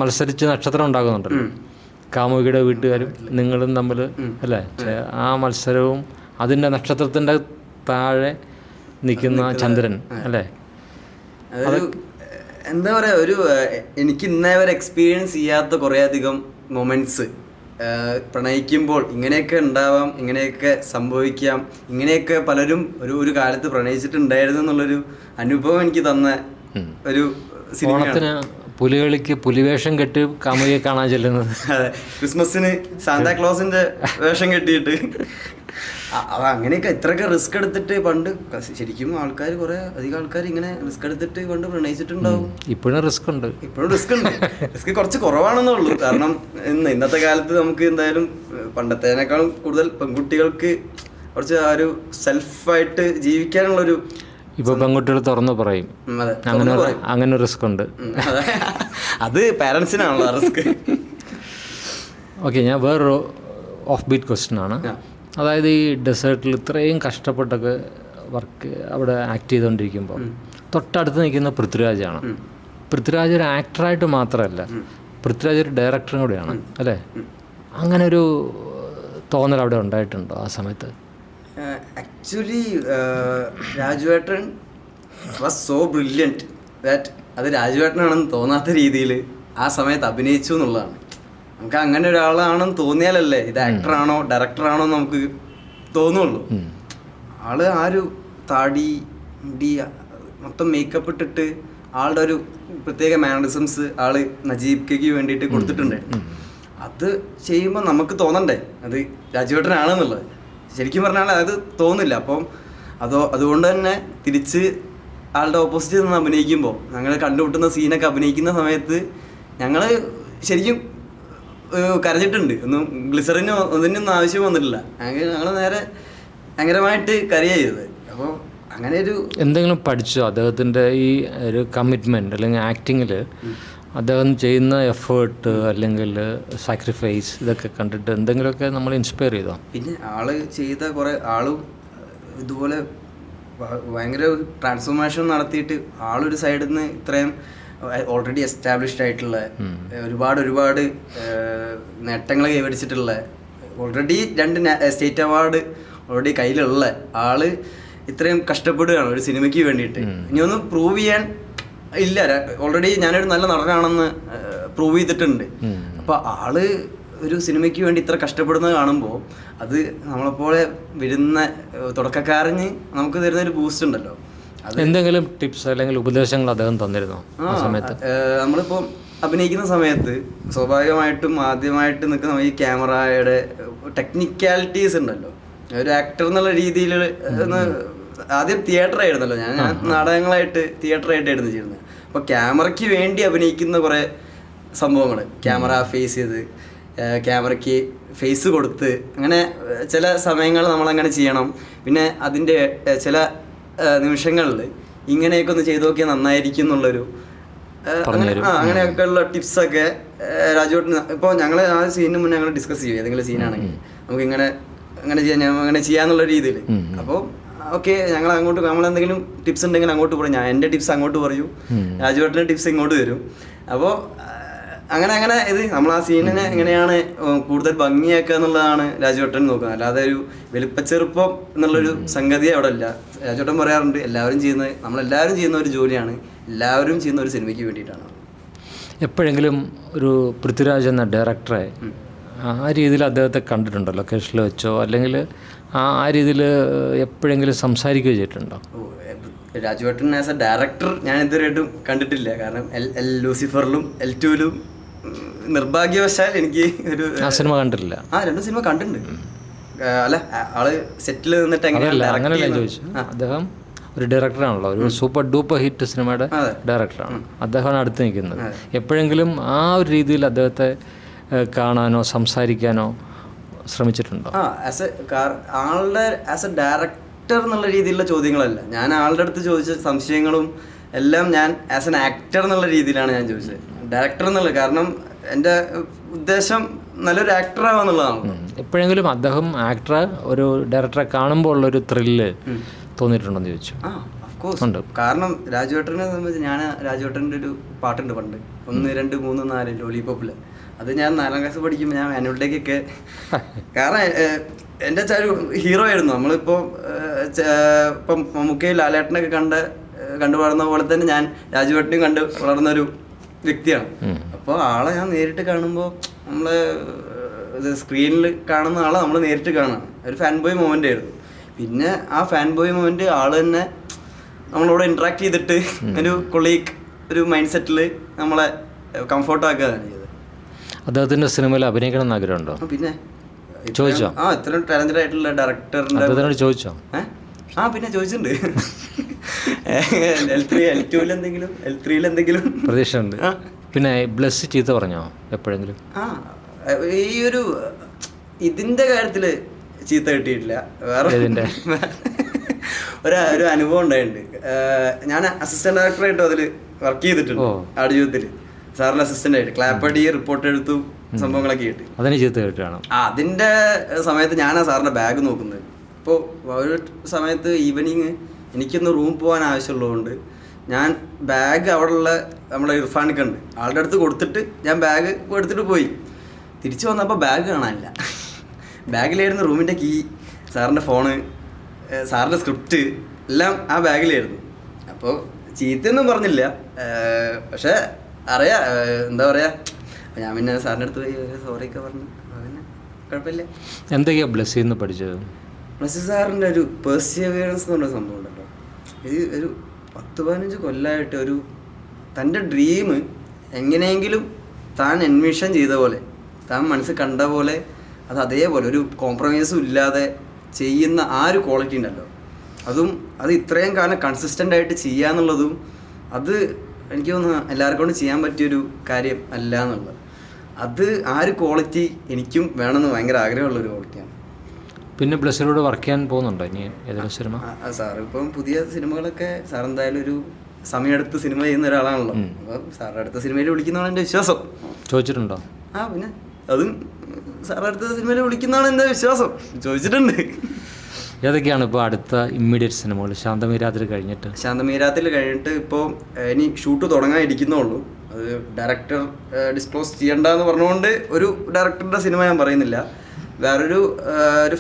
മത്സരിച്ച് നക്ഷത്രം ഉണ്ടാകുന്നുണ്ടല്ലോ, കാമുകിയുടെ വീട്ടുകാരും നിങ്ങളും തമ്മിൽ അല്ലേ? ആ മത്സരവും അതിൻ്റെ നക്ഷത്രത്തിൻ്റെ താഴെ നിൽക്കുന്ന ചന്ദ്രൻ അല്ലേ? എന്താ പറയുക, ഒരു എനിക്ക് ഇന്നേ വരെ എക്സ്പീരിയൻസ് ചെയ്യാത്ത കുറേയധികം മൊമെൻറ്റ്സ് പ്രണയിക്കുമ്പോൾ ഇങ്ങനെയൊക്കെ ഉണ്ടാവാം, ഇങ്ങനെയൊക്കെ സംഭവിക്കാം, ഇങ്ങനെയൊക്കെ പലരും ഒരു കാലത്ത് പ്രണയിച്ചിട്ടുണ്ടായിരുന്നു എന്നുള്ളൊരു അനുഭവം എനിക്ക് തന്ന ഒരു സിനിമയാണ്. പുലികളിക്ക് പുലിവേഷം കെട്ടി കാമുകിയെ കാണാൻ ചെല്ലുന്നത്. അതെ, ക്രിസ്മസിന് സാന്താക്ലോസിന്റെ വേഷം കെട്ടിയിട്ട് അങ്ങനെയൊക്കെ ഇത്രയൊക്കെ റിസ്ക് എടുത്തിട്ട് പണ്ട് ശരിക്കും ആൾക്കാർ അധികം ആൾക്കാർ ഇങ്ങനെ റിസ്ക് എടുത്തിട്ട് പണ്ട് പ്രണയിച്ചിട്ടുണ്ടാവും. ഇപ്പോഴും റിസ്ക് ഉണ്ട്. റിസ്ക് കുറച്ച് കുറവാണെന്നേ ഉള്ളൂ. കാരണം ഇന്നത്തെ കാലത്ത് നമുക്ക് എന്തായാലും പണ്ടത്തേനേക്കാളും കൂടുതൽ പെൺകുട്ടികൾക്ക് കുറച്ച് ആ ഒരു സെൽഫായിട്ട് ജീവിക്കാനുള്ളൊരു. ഇപ്പോൾ പെൺകുട്ടികൾ തുറന്നു പറയും അങ്ങനെ റിസ്ക് ഉണ്ട്. അത് പാരൻസിനാണല്ലോ റിസ്ക്. ഓക്കെ, ഞാൻ വേറൊരു ഓഫ് ബീറ്റ് ക്വസ്റ്റ്യൻ ആണ്. അതായത് ഈ ഡെസേർട്ടിൽ ഇത്രയും കഷ്ടപ്പെട്ടൊക്കെ വർക്ക് അവിടെ ആക്ട് ചെയ്തുകൊണ്ടിരിക്കുമ്പോൾ തൊട്ടടുത്ത് നിൽക്കുന്ന പൃഥ്വിരാജാണ്. പൃഥ്വിരാജ് ഒരു ആക്ടറായിട്ട് മാത്രമല്ല, പൃഥ്വിരാജ് ഒരു ഡയറക്ടറും കൂടിയാണ് അല്ലേ? അങ്ങനെ ഒരു തോന്നൽ അവിടെ ഉണ്ടായിട്ടുണ്ടോ ആ സമയത്ത്? Actually Rajuvettan was so brilliant that അത് രാജുവേട്ടനാണെന്ന് തോന്നാത്ത രീതിയിൽ ആ സമയത്ത് അഭിനയിച്ചു എന്നുള്ളതാണ്. നമുക്ക് അങ്ങനെ ഒരാളാണെന്ന് തോന്നിയാലല്ലേ ഇത് ആക്ടറാണോ ഡയറക്ടറാണോ നമുക്ക് തോന്നുള്ളൂ. ആള് ആ ഒരു താടി മുടി മൊത്തം മേക്കപ്പ് ഇട്ടിട്ട് ആളുടെ ഒരു പ്രത്യേക മാനറിസംസ് ആള് നജീബ്ക്ക് വേണ്ടിയിട്ട് കൊടുത്തിട്ടുണ്ടായിരുന്നു. അത് ചെയ്യുമ്പോൾ നമുക്ക് തോന്നണ്ടേ അത് രാജുവേട്ടനാണെന്നുള്ളത്. ശരിക്കും പറഞ്ഞാൽ അത് തോന്നില്ല. അപ്പം അതുകൊണ്ട് തന്നെ തിരിച്ച് ആളുടെ ഓപ്പോസിറ്റ് നിന്ന് അഭിനയിക്കുമ്പോൾ ഞങ്ങൾ കണ്ടുമുട്ടുന്ന സീനൊക്കെ അഭിനയിക്കുന്ന സമയത്ത് ഞങ്ങൾ ശരിക്കും കരഞ്ഞിട്ടുണ്ട്. ഒന്നും ഗ്ലിസറിന് ഒന്നിനൊന്നും ആവശ്യം വന്നിട്ടില്ല. ഞങ്ങൾ നേരെ ഭയങ്കരമായിട്ട് കരയുക ചെയ്തത്. അപ്പോൾ അങ്ങനെ ഒരു എന്തെങ്കിലും പഠിച്ചോ അദ്ദേഹത്തിൻ്റെ ഈ ഒരു കമ്മിറ്റ്മെൻറ്റ് അല്ലെങ്കിൽ ആക്ടിങ്ങിൽ അദ്ദേഹം ചെയ്യുന്ന എഫേർട്ട് അല്ലെങ്കിൽ സാക്രിഫൈസ് ഇതൊക്കെ കണ്ടിട്ട് എന്തെങ്കിലുമൊക്കെ നമ്മൾ ഇൻസ്പയർ ചെയ്തോ? പിന്നെ ആള് ചെയ്ത കുറേ ആളും ഇതുപോലെ ഭയങ്കര ട്രാൻസ്ഫോർമേഷൻ നടത്തിയിട്ട് ആളൊരു സൈഡിൽ നിന്ന് ഇത്രയും ഓൾറെഡി എസ്റ്റാബ്ലിഷ്ഡ് ആയിട്ടുള്ള ഒരുപാട് നേട്ടങ്ങൾ കൈവരിച്ചിട്ടുള്ള ഓൾറെഡി 2 സ്റ്റേറ്റ് അവാർഡ് ഓൾറെഡി കയ്യിലുള്ള ആള് ഇത്രയും കഷ്ടപ്പെടുകയാണ് ഒരു സിനിമയ്ക്ക് വേണ്ടിയിട്ട്. ഇനി ഒന്ന് പ്രൂവ് ചെയ്യാൻ ഇല്ല, ഓൾറെഡി ഞാനൊരു നല്ല നടനാണെന്ന് പ്രൂവ് ചെയ്തിട്ടുണ്ട്. അപ്പോൾ ആള് ഒരു സിനിമയ്ക്ക് വേണ്ടി ഇത്ര കഷ്ടപ്പെടുന്നത് കാണുമ്പോൾ അത് നമ്മളെപ്പോലെ വരുന്ന തുടക്കക്കാരന് നമുക്ക് തരുന്നൊരു ബൂസ്റ്റ് ഉണ്ടല്ലോ. എന്തെങ്കിലും ടിപ്സ് അല്ലെങ്കിൽ ഉപദേശങ്ങൾ അദ്ദേഹം തന്നിരുന്നോ ആ സമയത്ത്? നമ്മളിപ്പോൾ അഭിനയിക്കുന്ന സമയത്ത് സ്വാഭാവികമായിട്ടും ആദ്യമായിട്ട് നിൽക്കുന്ന ഈ ക്യാമറയുടെ ടെക്നിക്കാലിറ്റീസ് ഉണ്ടല്ലോ. ഒരു ആക്ടർ എന്നുള്ള രീതിയിൽ ആദ്യം തിയേറ്റർ ആയിരുന്നല്ലോ, ഞാൻ നാടകങ്ങളായിട്ട് തിയേറ്ററായിട്ടായിരുന്നു ചെയ്യുന്നത്. അപ്പോൾ ക്യാമറയ്ക്ക് വേണ്ടി അഭിനയിക്കുന്ന കുറേ സംഭവങ്ങൾ, ക്യാമറ ഫേസ് ചെയ്ത് ക്യാമറയ്ക്ക് ഫേസ് കൊടുത്ത് അങ്ങനെ ചില സമയങ്ങൾ നമ്മളങ്ങനെ ചെയ്യണം. പിന്നെ അതിൻ്റെ ചില നിമിഷങ്ങളിൽ ഇങ്ങനെയൊക്കെ ഒന്ന് ചെയ്തു നോക്കിയാൽ നന്നായിരിക്കും എന്നുള്ളൊരു അങ്ങനെയൊക്കെയുള്ള ടിപ്സൊക്കെ രാജുവേട്ടന്. ഇപ്പോൾ ഞങ്ങൾ ആ സീനിന് മുന്നേ ഞങ്ങൾ ഡിസ്കസ് ചെയ്യും, ഏതെങ്കിലും സീനാണെങ്കിൽ നമുക്ക് അങ്ങനെ ചെയ്യാന്നുള്ള രീതിയിൽ. അപ്പോൾ ഓക്കെ, ഞങ്ങൾ അങ്ങോട്ട് നമ്മളെന്തെങ്കിലും ടിപ്സ് ഉണ്ടെങ്കിൽ അങ്ങോട്ട് പറയും, ഞാൻ എൻ്റെ ടിപ്സ് അങ്ങോട്ട് പറയും, രാജുവേട്ടൻ്റെ ടിപ്സ് ഇങ്ങോട്ട് വരും. അപ്പോൾ അങ്ങനെ ഇത് നമ്മൾ ആ സീനിനെ എങ്ങനെയാണ് കൂടുതൽ ഭംഗിയാക്കുക എന്നുള്ളതാണ് രാജുവേട്ടൻ നോക്കുന്നത്. അല്ലാതെ ഒരു വലിപ്പച്ചെറുപ്പം എന്നുള്ളൊരു സംഗതി അവിടെ ഇല്ല. രാജുവേട്ടൻ പറയാറുണ്ട്, നമ്മളെല്ലാവരും ചെയ്യുന്ന ഒരു ജോലിയാണ്, എല്ലാവരും ചെയ്യുന്ന ഒരു സിനിമയ്ക്ക് വേണ്ടിയിട്ടാണ്. എപ്പോഴെങ്കിലും ഒരു പൃഥ്വിരാജ് എന്ന ഡയറക്ടറെ ആ രീതിയിൽ അദ്ദേഹത്തെ കണ്ടിട്ടുണ്ടോ ലൊക്കേഷനിൽ വെച്ചോ, അല്ലെങ്കിൽ ആ രീതിയിൽ എപ്പോഴെങ്കിലും സംസാരിക്കുകയോ ചെയ്തിട്ടുണ്ടോ? രാജുവേട്ടൻ ആസ് എ ഡയറക്ടർ ഞാൻ ഇതുവരെയായിട്ടും കണ്ടിട്ടില്ല. കാരണം ലൂസിഫറിലും L2-ലും നിർഭാഗ്യവശാൽ എനിക്ക് ഒരു സിനിമ കണ്ടിട്ടില്ല. 2 സിനിമ കണ്ടിട്ടുണ്ട്. അല്ല, ആള് സെറ്റിൽ നിന്നിട്ട് അങ്ങനെയല്ല ചോദിച്ചു. അദ്ദേഹം ഒരു ഡയറക്ടറാണല്ലോ, ഒരു സൂപ്പർ ഡൂപ്പർ ഹിറ്റ് സിനിമയുടെ ഡയറക്ടറാണ്. അദ്ദേഹമാണ് അടുത്ത് നിൽക്കുന്നത്. എപ്പോഴെങ്കിലും ആ ഒരു രീതിയിൽ അദ്ദേഹത്തെ കാണാനോ സംസാരിക്കാനോ ശ്രമിച്ചിട്ടുണ്ടോ? ആളുടെ ആസ് എ ഡയറക്ടർ എന്നുള്ള രീതിയിലുള്ള ചോദ്യങ്ങളല്ല, ഞാൻ ആളുടെ അടുത്ത് ചോദിച്ച സംശയങ്ങളും എല്ലാം ഞാൻ ആസ് എൻ ആക്ടർ എന്നുള്ള രീതിയിലാണ് ഞാൻ ചോദിച്ചത്. ഡയറക്ടർ എന്നുള്ളത് കാരണം എൻ്റെ ഉദ്ദേശം നല്ലൊരു ആക്ടർ ആവാന്നുള്ളതാണ്. എപ്പോഴെങ്കിലും അദ്ദേഹം ആക്ടറെ ഒരു ഡയറക്ടറെ കാണുമ്പോൾ ഉള്ളൊരു ത്രില്ല് തോന്നിയിട്ടുണ്ടെന്ന് ചോദിച്ചു. ഉണ്ട്. കാരണം രാജുവേട്ടനെ സംബന്ധിച്ച് ഞാൻ രാജുവേട്ടൻ്റെ ഒരു പാട്ടുണ്ട് പണ്ട്, 1 2 3 4 ലോലിപോപ്പില്. അത് ഞാൻ 4ാം ക്ലാസ് പഠിക്കുമ്പോൾ ഞാൻ ആനുവൽ ഡേക്കൊക്കെ, കാരണം എൻ്റെ ഒരു ഹീറോ ആയിരുന്നു. നമ്മളിപ്പോൾ ഇപ്പം മമ്മൂക്കയിൽ ലാലേട്ടനൊക്കെ കണ്ടു വളർന്ന പോലെ തന്നെ ഞാൻ രാജുവേട്ടനെയും കണ്ട് വളർന്നൊരു വ്യക്തിയാണ്. അപ്പോൾ ആളെ ഞാൻ നേരിട്ട് കാണുമ്പോൾ നമ്മൾ സ്ക്രീനിൽ കാണുന്ന ആളെ നമ്മൾ നേരിട്ട് കാണാം. ഒരു ഫാൻ ബോയ് മൊമെൻ്റ് ആയിരുന്നു. പിന്നെ ആ ഫാൻ ബോയ് മൊമെൻ്റ് ആൾ തന്നെ നമ്മളോട് ഇൻട്രാക്ട് ചെയ്തിട്ട് ഒരു കൊളീഗ് ഒരു മൈൻഡ് സെറ്റിൽ നമ്മളെ കംഫോർട്ടാക്കുകയാണ് ചെയ്തത്. അദ്ദേഹത്തിൻ്റെ സിനിമയിൽ അഭിനയിക്കണം എന്ന് ആഗ്രഹമുണ്ടോ? പിന്നെ ചോദിച്ചോ? ഇത്രയും ടാലന്റഡ് ആയിട്ടുള്ള ഡയറക്ടറിന്റെ ചോദിച്ചോ? പിന്നെ ചോദിച്ചിട്ടുണ്ട്. L2-ൽ എന്തെങ്കിലും പ്രതീക്ഷ ഉണ്ട്. പിന്നെ ബ്ലസ് ചീത്ത പറഞ്ഞോ എപ്പോഴെങ്കിലും? ഈ ഇതിന്റെ കാര്യത്തില് ചീത്ത കിട്ടിയിട്ടില്ല. വേറെ ഒരു അനുഭവം ഉണ്ടായിട്ടുണ്ട്. ഞാൻ അസിസ്റ്റന്റ് ഡയറക്ടറായിട്ട് അതിൽ വർക്ക് ചെയ്തിട്ടുണ്ട്. ആടുജീവിതത്തിൽ സാറിന്റെ അസിസ്റ്റന്റ് ആയിട്ട് ക്ലാപ്പടി റിപ്പോർട്ട് എടുത്തു സംഭവങ്ങളൊക്കെ ആയിട്ട്. അതിന് ചീത്ത കിട്ടുകയാണ്. അതിന്റെ സമയത്ത് ഞാനാ സാറിന്റെ ബാഗ് നോക്കുന്നത്. ഇപ്പോൾ ഒരു സമയത്ത് ഈവനിങ് എനിക്കൊന്ന് റൂം പോകാൻ ആവശ്യമുള്ളതുകൊണ്ട് ഞാൻ ബാഗ് അവിടെയുള്ള നമ്മുടെ ഇർഫാനൊക്കെ ഉണ്ട്, ആളുടെ അടുത്ത് കൊടുത്തിട്ട് ഞാൻ ബാഗ് എടുത്തിട്ട് പോയി. തിരിച്ചു വന്നപ്പോൾ ബാഗ് കാണാനില്ല. ബാഗിലായിരുന്നു റൂമിൻ്റെ കീ, സാറിൻ്റെ ഫോണ്, സാറിൻ്റെ സ്ക്രിപ്റ്റ് എല്ലാം ആ ബാഗിലായിരുന്നു. അപ്പോൾ ചീത്തയൊന്നും പറഞ്ഞില്ല, പക്ഷേ അറിയാം എന്താ പറയുക. ഞാൻ പിന്നെ സാറിൻ്റെ അടുത്ത് പോയി സോറിയൊക്കെ പറഞ്ഞു. പിന്നെ കുഴപ്പമില്ല. എന്തൊക്കെയാണ് ബ്ലസ്സിൽ നിന്ന് പഠിച്ചത്? ബ്ലസ്സി സാറിൻ്റെ ഒരു പെർസിയവേറൻസ് എന്ന് പറഞ്ഞ സംഭവം ഉണ്ടല്ലോ. ഇത് ഒരു 10-15 കൊല്ലമായിട്ട് ഒരു തൻ്റെ ഡ്രീം എങ്ങനെയെങ്കിലും താൻ എൻവിഷൻ ചെയ്ത പോലെ, താൻ മനസ്സിൽ കണ്ട പോലെ അത് അതേപോലെ ഒരു കോംപ്രമൈസും ഇല്ലാതെ ചെയ്യുന്ന ആ ഒരു ക്വാളിറ്റി ഉണ്ടല്ലോ. അത് ഇത്രയും കാലം കൺസിസ്റ്റൻ്റ് ആയിട്ട് ചെയ്യുക എന്നുള്ളതും അത് എനിക്ക് തോന്നുന്നു എല്ലാവർക്കും കൊണ്ട് ചെയ്യാൻ പറ്റിയൊരു കാര്യം അല്ല എന്നുള്ളത്. ആ ഒരു ക്വാളിറ്റി എനിക്കും വേണമെന്ന് ഭയങ്കര ആഗ്രഹമുള്ളൊരു ക്വാളിറ്റിയാണ്. പിന്നെ ബ്ലസ്സിലൂടെ വർക്ക് ചെയ്യാൻ പോകുന്നുണ്ടോ ഇനി ഏതെങ്കിലും സിനിമ? സാർ ഇപ്പം പുതിയ സിനിമകളൊക്കെ സാർ എന്തായാലും ഒരു സമയമെടുത്ത് സിനിമ ചെയ്യുന്ന ഒരാളാണല്ലോ. അപ്പം സാറിൻ്റെ അടുത്ത സിനിമയിൽ വിളിക്കുന്നതാണ് എൻ്റെ വിശ്വാസം. ചോദിച്ചിട്ടുണ്ടോ? പിന്നെ അതും സാറിൻ്റെ അടുത്ത സിനിമയിൽ വിളിക്കുന്നതാണ് എൻ്റെ വിശ്വാസം. ചോദിച്ചിട്ടുണ്ട്. ഏതൊക്കെയാണ് ഇപ്പോൾ അടുത്ത ഇമ്മീഡിയറ്റ് സിനിമകൾ? ശാന്തമീരാത്രി കഴിഞ്ഞിട്ട് ഇപ്പോൾ ഇനി ഷൂട്ട് തുടങ്ങാനിരിക്കുന്നുള്ളൂ. അത് ഡയറക്ടർ ഡിസ്ക്ലോസ് ചെയ്യണ്ടെന്ന് പറഞ്ഞുകൊണ്ട് ഒരു ഡയറക്ടറുടെ സിനിമ ഞാൻ പറയുന്നില്ല. വേറൊരു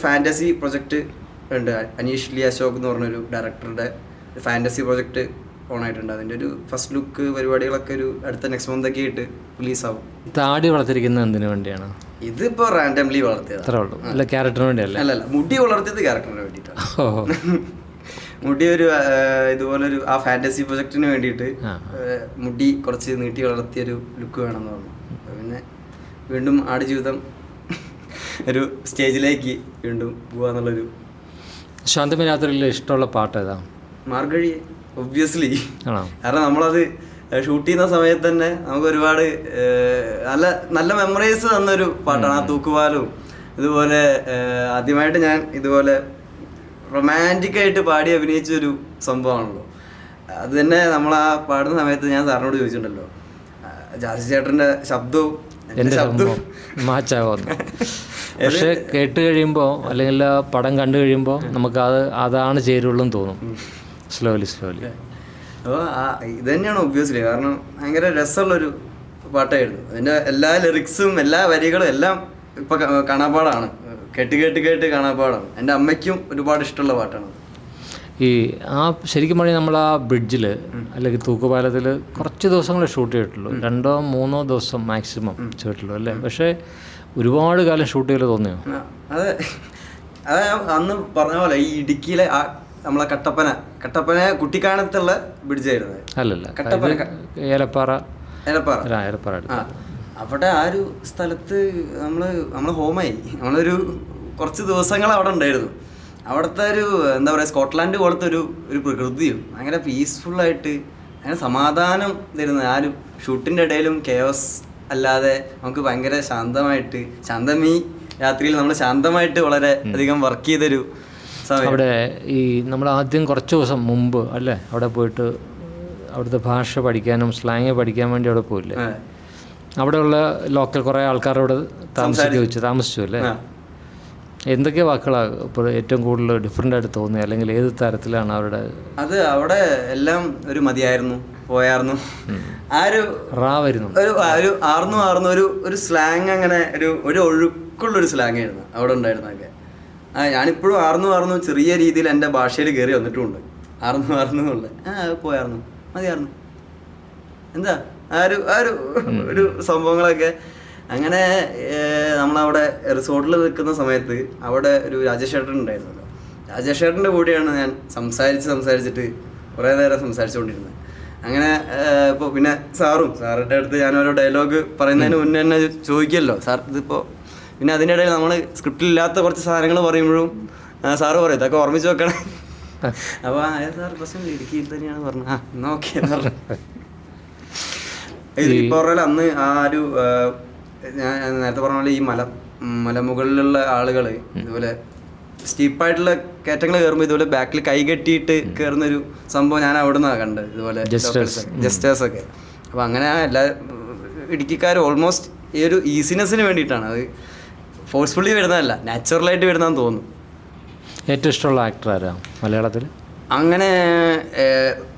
ഫാൻറ്റസി പ്രൊജക്റ്റ് ഉണ്ട്. അനീഷ് ലി അശോക് എന്ന് പറഞ്ഞൊരു ഡയറക്ടറുടെ ഫാൻറ്റസി പ്രൊജക്റ്റ് ഓണായിട്ടുണ്ട്. അതിൻ്റെ ഒരു ഫസ്റ്റ് ലുക്ക് പരിപാടികളൊക്കെ ഒരു അടുത്ത നെക്സ്റ്റ് മന്തൊക്കെ ആയിട്ട് റിലീസാവും. താടി വളർത്തിരിക്കുന്നത് എന്തിനു വേണ്ടിയാണ്? ഇതിപ്പോൾ റാൻഡംലി വളർത്തിയത്. അത്രേ ഉള്ളൂ. അല്ല ക്യാരക്ടറിന് വേണ്ടിയല്ല? അല്ലല്ല, മുടി വളർത്തിയത് ക്യാരക്ടറിന് വേണ്ടിയിട്ടാണ്. മുടി ഒരു ഇതുപോലൊരു ആ ഫാൻറ്റസി പ്രൊജക്റ്റിന് വേണ്ടിയിട്ട് മുടി കുറച്ച് നീട്ടി വളർത്തിയൊരു ലുക്ക് വേണമെന്ന് പറഞ്ഞു. പിന്നെ വീണ്ടും ആടുജീവിതം ഒരു സ്റ്റേജിലേക്ക് വീണ്ടും പോവാന്നുള്ളൊരു. ശാന്തമീരാത്രിയിൽ ഇഷ്ടമുള്ള പാട്ട് ഏതാ? മാർഗഴി ഒബ്വിയസ്ലി. ആണോ? കാരണം നമ്മളത് ഷൂട്ട് ചെയ്യുന്ന സമയത്ത് തന്നെ നമുക്ക് ഒരുപാട് നല്ല നല്ല മെമ്മറീസ് തന്നൊരു പാട്ടാണ് ആ തൂക്കുപാലും. ഇതുപോലെ ആദ്യമായിട്ട് ഞാൻ ഇതുപോലെ റൊമാൻറ്റിക്കായിട്ട് പാടി അഭിനയിച്ചൊരു സംഭവമാണല്ലോ. അത് തന്നെ നമ്മൾ ആ പാടുന്ന സമയത്ത് ഞാൻ സാറിനോട് ചോദിച്ചിട്ടുണ്ടല്ലോ, ജാസി ചേട്ടൻ്റെ ശബ്ദവും എൻ്റെ ശബ്ദവും മാച്ചാകുന്നു. പക്ഷെ കേട്ട് കഴിയുമ്പോൾ അല്ലെങ്കിൽ പടം കണ്ടു കഴിയുമ്പോൾ നമുക്ക് അതാണ് ചേരുള്ളൂ എന്ന് തോന്നും. സ്ലോലി അപ്പോൾ ഇത് തന്നെയാണ് ഒബ്വിയസ്ലി. കാരണം ഭയങ്കര രസമുള്ളൊരു പാട്ടായിരുന്നു. അതിൻ്റെ എല്ലാ ലിറിക്സും എല്ലാ വരികളും എല്ലാം ഇപ്പം കാണാപ്പാടാണ്. കേട്ട് കാണാപ്പാടാണ്. എൻ്റെ അമ്മയ്ക്കും ഒരുപാട് ഇഷ്ടമുള്ള പാട്ടാണ്. ശരിക്കും പറഞ്ഞാൽ നമ്മൾ ആ ബ്രിഡ്ജിൽ അല്ലെങ്കിൽ തൂക്കുപാലത്തിൽ കുറച്ച് ദിവസങ്ങളെ ഷൂട്ട് ചെയ്തിട്ടുള്ളൂ. 2-3 ദിവസം മാക്സിമം ചെയ്തിട്ടുള്ളൂ അല്ലേ? പക്ഷേ ഒരുപാട് കാലം ഷൂട്ട് ചെയ്ത് തോന്നിയോ? അത് അന്ന് പറഞ്ഞ പോലെ ഈ ഇടുക്കിയിലെ നമ്മളെ കട്ടപ്പന കുട്ടിക്കാനത്തുള്ള ബ്രിഡ്ജായിരുന്നു. അല്ലല്ല, ഏലപ്പാറ. അവിടെ ആ ഒരു സ്ഥലത്ത് നമ്മൾ ഹോമായി. നമ്മളൊരു കുറച്ച് ദിവസങ്ങൾ അവിടെ ഉണ്ടായിരുന്നു. അവിടുത്തെ ഒരു എന്താ പറയുക, സ്കോട്ട്ലാൻഡ് പോലത്തെ ഒരു പ്രകൃതിയും ഭയങ്കര പീസ്ഫുള്ളായിട്ട് അങ്ങനെ സമാധാനം തരുന്ന ആ ഒരു ഷൂട്ടിൻ്റെ ഇടയിലും കെയോസ് അല്ലാതെ നമുക്ക് ഭയങ്കര ശാന്തമായിട്ട് ശാന്തമീ രാത്രിയിൽ നമ്മൾ ശാന്തമായിട്ട് വളരെ അധികം വർക്ക് ചെയ്തൊരു സമയം. അവിടെ നമ്മൾ ആദ്യം കുറച്ച് ദിവസം മുമ്പ് അല്ലേ അവിടെ പോയിട്ട് അവിടുത്തെ ഭാഷ പഠിക്കാനും സ്ലാങ് പഠിക്കാൻ വേണ്ടി അവിടെ പോയില്ലേ? അവിടെയുള്ള ലോക്കൽ കുറേ ആൾക്കാരോട് താമസിച്ചു അല്ലേ? എന്തൊക്കെ വാക്കുകളാണ് ഇപ്പോൾ ഏറ്റവും കൂടുതൽ ഡിഫറെൻ്റ് ആയിട്ട് തോന്നി, അല്ലെങ്കിൽ ഏത് തരത്തിലാണ് അവരുടെ? അത് അവിടെ എല്ലാം ഒരു മതിയായിരുന്നു, പോയായിരുന്നു. ആ ഒരു വരുന്നു ഒരു ആർന്നു ഒരു സ്ലാങ്, അങ്ങനെ ഒരു ഒഴുക്കുള്ളൊരു സ്ലാങ് ആയിരുന്നു അവിടെ ഉണ്ടായിരുന്നതൊക്കെ. ഞാനിപ്പോഴും ആർന്നു ചെറിയ രീതിയിൽ എൻ്റെ ഭാഷയിൽ കയറി വന്നിട്ടുമുണ്ട്. ആർന്നു പോയായിരുന്നു, മതിയായിരുന്നു, എന്താ ഒരു സംഭവങ്ങളൊക്കെ. അങ്ങനെ നമ്മളവിടെ റിസോർട്ടിൽ നിൽക്കുന്ന സമയത്ത് അവിടെ ഒരു രാജേഷ് ഏട്ടൻ ഉണ്ടായിരുന്നല്ലോ. രാജേഷ് ഏട്ടൻ്റെ കൂടെയാണ് ഞാൻ സംസാരിച്ചിട്ട് കുറേ നേരം സംസാരിച്ചുകൊണ്ടിരുന്നത്. അങ്ങനെ ഇപ്പോൾ പിന്നെ സാറിൻ്റെ അടുത്ത് ഞാൻ ഓരോ ഡയലോഗ് പറയുന്നതിന് മുന്നേ തന്നെ ചോദിക്കുമല്ലോ സാർ ഇതിപ്പോൾ. പിന്നെ അതിനിടയിൽ നമ്മൾ സ്ക്രിപ്റ്റിലില്ലാത്ത കുറച്ച് സാധനങ്ങൾ പറയുമ്പോഴും സാറ് പറയും ഇതൊക്കെ ഓർമ്മിച്ച് വെക്കണം. അപ്പോൾ സാർ പ്രശ്നം ഇടുക്കിയിൽ തന്നെയാണ് പറഞ്ഞത്. എന്നാൽ ഓക്കെ എന്ന് പറഞ്ഞു. ഇപ്പോൾ പറഞ്ഞാൽ അന്ന് ആ ഒരു ഞാൻ നേരത്തെ പറഞ്ഞ പോലെ ഈ മലമുകളിലുള്ള ആളുകൾ ഇതുപോലെ സ്റ്റീപ്പായിട്ടുള്ള കയറ്റങ്ങൾ കയറുമ്പോൾ ഇതുപോലെ ബാക്കിൽ കൈ കെട്ടിയിട്ട് കയറുന്നൊരു സംഭവം ഞാൻ അവിടെ നിന്നാണ് കണ്ടത്. ഇതുപോലെ ജസ്റ്റേഴ്സൊക്കെ. അപ്പോൾ അങ്ങനെ എല്ലാ ഇടുക്കിക്കാർ ഓൾമോസ്റ്റ് ഈ ഒരു ഈസിനെസ്സിന് വേണ്ടിയിട്ടാണ്. അത് ഫോഴ്സ്ഫുള്ളി വരുന്നതല്ല, നാച്ചുറലായിട്ട് വരുന്നതെന്ന് തോന്നുന്നു. ഏറ്റവും ഇഷ്ടമുള്ള ആക്ടർ ആരാ മലയാളത്തിൽ? അങ്ങനെ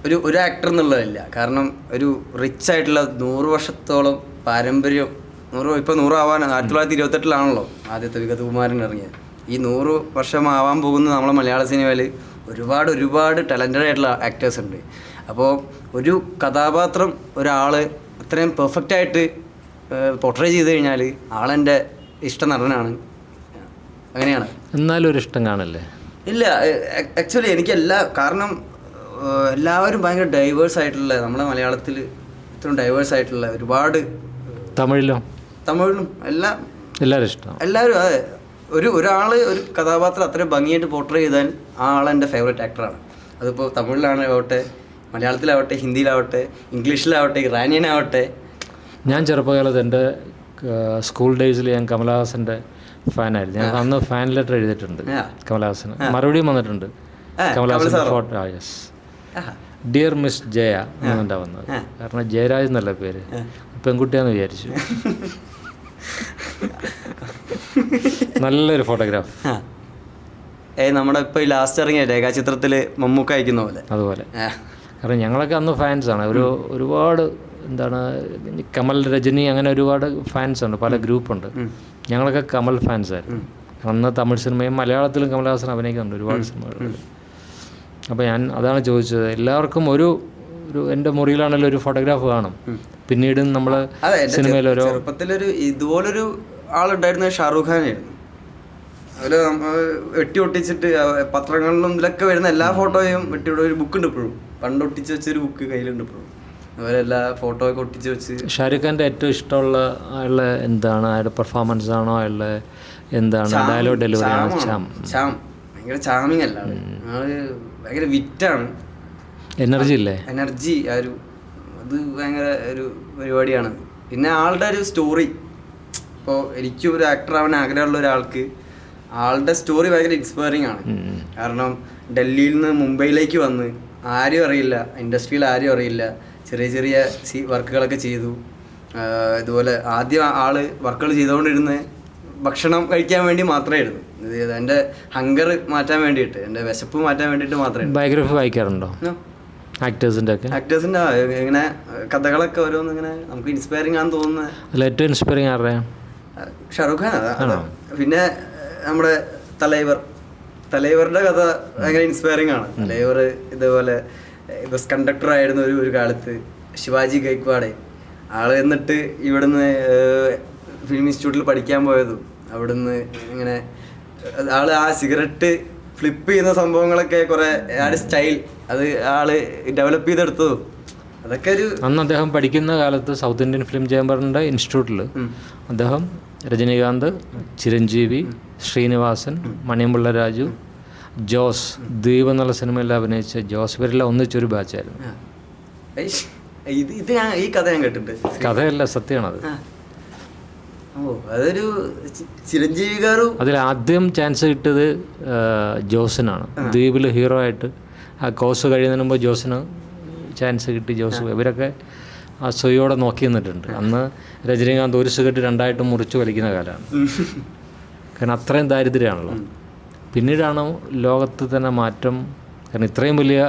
ഒരു ആക്ടർ എന്നുള്ളതില്ല. കാരണം ഒരു റിച്ച് ആയിട്ടുള്ള 100 വർഷത്തോളം പാരമ്പര്യം, 100 ആവാൻ 1928 ആദ്യത്തെ വിഗതകുമാരൻ ഇറങ്ങിയത്. ഈ 100 വർഷമാവാൻ പോകുന്ന നമ്മളെ മലയാള സിനിമയിൽ ഒരുപാട് ടാലൻറ്റഡ് ആയിട്ടുള്ള ആക്ടേഴ്സ് ഉണ്ട്. അപ്പോൾ ഒരു കഥാപാത്രം ഒരാൾ അത്രയും പെർഫെക്റ്റായിട്ട് പോർട്രേ ചെയ്ത് കഴിഞ്ഞാൽ ആളെൻ്റെ ഇഷ്ട നടനാണ്. അങ്ങനെയാണ്. എന്നാലും ഒരു ഇഷ്ടം കാണല്ലേ? ഇല്ല, ആക്ച്വലി എനിക്ക് കാരണം എല്ലാവരും ഭയങ്കര ഡൈവേഴ്സ് ആയിട്ടുള്ള, നമ്മളെ മലയാളത്തിൽ ഇത്രയും ഡൈവേഴ്സ് ആയിട്ടുള്ള ഒരുപാട്, തമിഴിലും എല്ലാവരും ഇഷ്ടം. എല്ലാവരും അതെ. ഒരാൾ ഒരു കഥാപാത്രം അത്രയും ഭംഗിയായിട്ട് പോർട്രേ ചെയ്താൽ ആ ആളെൻ്റെ ഫേവറേറ്റ് ആക്ടറാണ്. അതിപ്പോൾ തമിഴിലാവട്ടെ, മലയാളത്തിലാവട്ടെ, ഹിന്ദിയിലാവട്ടെ, ഇംഗ്ലീഷിലാവട്ടെ, ഇറാനിയനാവട്ടെ. ഞാൻ ചെറുപ്പകാലത്ത് എൻ്റെ സ്കൂൾ ഡേയ്സിൽ ഞാൻ കമലഹാസൻ്റെ ഫാനായിരുന്നു. ഞാൻ അന്ന് ഫാൻ ലെറ്റർ എഴുതിയിട്ടുണ്ട് കമലഹാസന്, മറുപടിയും വന്നിട്ടുണ്ട്. കമലഹാസൻ്റെ photo, yes, dear miss Jaya എന്നുണ്ടാ വന്നത്. കാരണം ജയരാജ് എന്നല്ല പേര്, പെൺകുട്ടിയാന്ന് വിചാരിച്ചു. നല്ലൊരു ഫോട്ടോഗ്രാഫ്. നമ്മുടെ ഇപ്പോൾ ഈ ലാസ്റ്റ് ഇറങ്ങിയ രേഖാചിത്രത്തിൽ മമ്മൂക്ക അയക്കുന്ന പോലെ അതുപോലെ. കാരണം ഞങ്ങളൊക്കെ അന്ന് ഫാൻസാണ്. ഒരുപാട് എന്താണ് കമൽ, രജനി, അങ്ങനെ ഒരുപാട് ഫാൻസുണ്ട്, പല ഗ്രൂപ്പുണ്ട്. ഞങ്ങളൊക്കെ കമൽ ഫാൻസായിരുന്നു. അന്ന് തമിഴ് സിനിമയും മലയാളത്തിലും കമൽഹാസൻ അഭിനയിക്കുന്നുണ്ട് ഒരുപാട് സിനിമകളിൽ. അപ്പോൾ ഞാൻ അതാണ് ചോദിച്ചത്, എല്ലാവർക്കും ഒരു എൻ്റെ മുറിയിലാണെങ്കിലും ഒരു ഫോട്ടോഗ്രാഫ് കാണും. പിന്നീട് നമ്മൾ സിനിമയിലൊരു ചെറുപ്പത്തിലൊരു ഇതുപോലൊരു ആളുണ്ടായിരുന്നത് ഷാറൂഖ് ഖാനായിരുന്നു. അതിൽ വെട്ടി ഒട്ടിച്ചിട്ട് പത്രങ്ങളിലും ഇതിലൊക്കെ വരുന്ന എല്ലാ ഫോട്ടോയും വെട്ടി ഒരു ബുക്കുണ്ട് ഇപ്പോഴും, പണ്ട് ഒട്ടിച്ച് വെച്ചൊരു ബുക്ക് കയ്യിലുണ്ട് ഇപ്പോഴും. അതുപോലെ എല്ലാ ഫോട്ടോ ഒക്കെ ഒട്ടിച്ച് വെച്ച്. ഷാരൂഖ് ഖാൻ്റെ ഏറ്റവും ഇഷ്ടമുള്ള അയാളുടെ എന്താണ്, അയാളുടെ പെർഫോമൻസ് ആണോ, അയാളുടെ എന്താണ് ഡയലോഗ് ഡെലിവറി ആണോ? ചാം ഭയങ്കര ചാമിങ് അല്ല ആള്, ഭയങ്കര വിറ്റാണ്, എനർജി ഇല്ലേ, എനർജി. അത് ഭയങ്കര ഒരു പരിപാടിയാണ്. പിന്നെ ആളുടെ ഒരു സ്റ്റോറി, ഇപ്പോൾ എനിക്കും ഒരു ആക്ടർ ആവാൻ ആഗ്രഹമുള്ള ഒരാൾക്ക് ആളുടെ സ്റ്റോറി ഭയങ്കര ഇൻസ്പയറിങ് ആണ്. കാരണം ഡൽഹിയിൽ നിന്ന് മുംബൈയിലേക്ക് വന്ന് ആരും അറിയില്ല, ഇൻഡസ്ട്രിയിൽ ആരും അറിയില്ല, ചെറിയ ചെറിയ വർക്കുകളൊക്കെ ചെയ്തു. ഇതുപോലെ ആദ്യം ആള് വർക്കുകൾ ചെയ്തുകൊണ്ടിരുന്നത് ഭക്ഷണം കഴിക്കാൻ വേണ്ടി മാത്രമായിരുന്നു. എൻ്റെ ഹങ്കർ മാറ്റാൻ വേണ്ടിയിട്ട്, എൻ്റെ വിശപ്പ് മാറ്റാൻ വേണ്ടിയിട്ട് മാത്രമേ. ബയോഗ്രഫി വായിക്കാറുണ്ടോ ആക്ടേഴ്സിൻ്റെ ഒക്കെ? ആക്ടേഴ്സിൻ്റെ ഇങ്ങനെ കഥകളൊക്കെ ഓരോന്ന് ഇങ്ങനെ നമുക്ക് ഇൻസ്പയറിംഗ് ആണെന്ന് തോന്നുന്നത്. അതിൽ ഏറ്റവും ഇൻസ്പയറിംഗ് ആരുടെയാണ്? ഷാറൂഖ് ഖാൻ. പിന്നെ നമ്മുടെ തലൈവറുടെ കഥ ഭയങ്കര ഇൻസ്പയറിംഗ് ആണ്. തലൈവർ ഇതേപോലെ ബസ് കണ്ടക്ടർ ആയിരുന്നു ഒരു കാലത്ത്, ശിവാജി ഗൈക്വാഡ്. ആള് എന്നിട്ട് ഇവിടുന്ന് ഫിലിം ഇൻസ്റ്റിറ്റ്യൂട്ടിൽ പഠിക്കാൻ പോയതും അവിടുന്ന് ഇങ്ങനെ ആള് ആ സിഗരറ്റ് ഫ്ലിപ്പ് ചെയ്യുന്ന സംഭവങ്ങളൊക്കെ കുറെ ആള് സ്റ്റൈൽ അത് ആള് ഡെവലപ്പ് ചെയ്തെടുത്തതും അതൊക്കെ ഒരു. അന്ന് അദ്ദേഹം പഠിക്കുന്ന കാലത്ത് സൗത്ത് ഇന്ത്യൻ ഫിലിം ചേംബറിൻ്റെ ഇൻസ്റ്റിറ്റ്യൂട്ടിൽ അദ്ദേഹം രജനീകാന്ത്, ചിരഞ്ജീവി, ശ്രീനിവാസൻ, മണിയമ്പിള്ള രാജു, ജോസ്, ദ്വീപ് എന്നുള്ള സിനിമയിൽ അഭിനയിച്ച ജോസ്, ഇവരെല്ലാം ഒന്നിച്ചൊരു ബാച്ചായിരുന്നു. ഇത് ഞാൻ ഈ കഥ ഞാൻ കേട്ടിട്ടുണ്ട്. കഥയല്ല, സത്യമാണത്. അതൊരു ചിരഞ്ജീവികാരും. അതിൽ ആദ്യം ചാൻസ് കിട്ടിയത് ജോസിനാണ്. ദ്വീപിൽ ഹീറോ ആയിട്ട് ആ കോഴ്സ് കഴിയുന്നതിന് മുമ്പ് ജോസിന് ചാൻസ് കിട്ടി. ജോസ് ഇവരൊക്കെ ആ സ്വയോടെ നോക്കി നിന്നിട്ടുണ്ട്. അന്ന് രജനീകാന്ത് ഒരു സിഗരറ്റ് രണ്ടായിട്ട് മുറിച്ച് വലിക്കുന്ന കാലമാണ്. കാരണം അത്രയും ദാരിദ്ര്യമാണല്ലോ. പിന്നീടാണ് ലോകത്ത് തന്നെ മാറ്റം. കാരണം ഇത്രയും വലിയ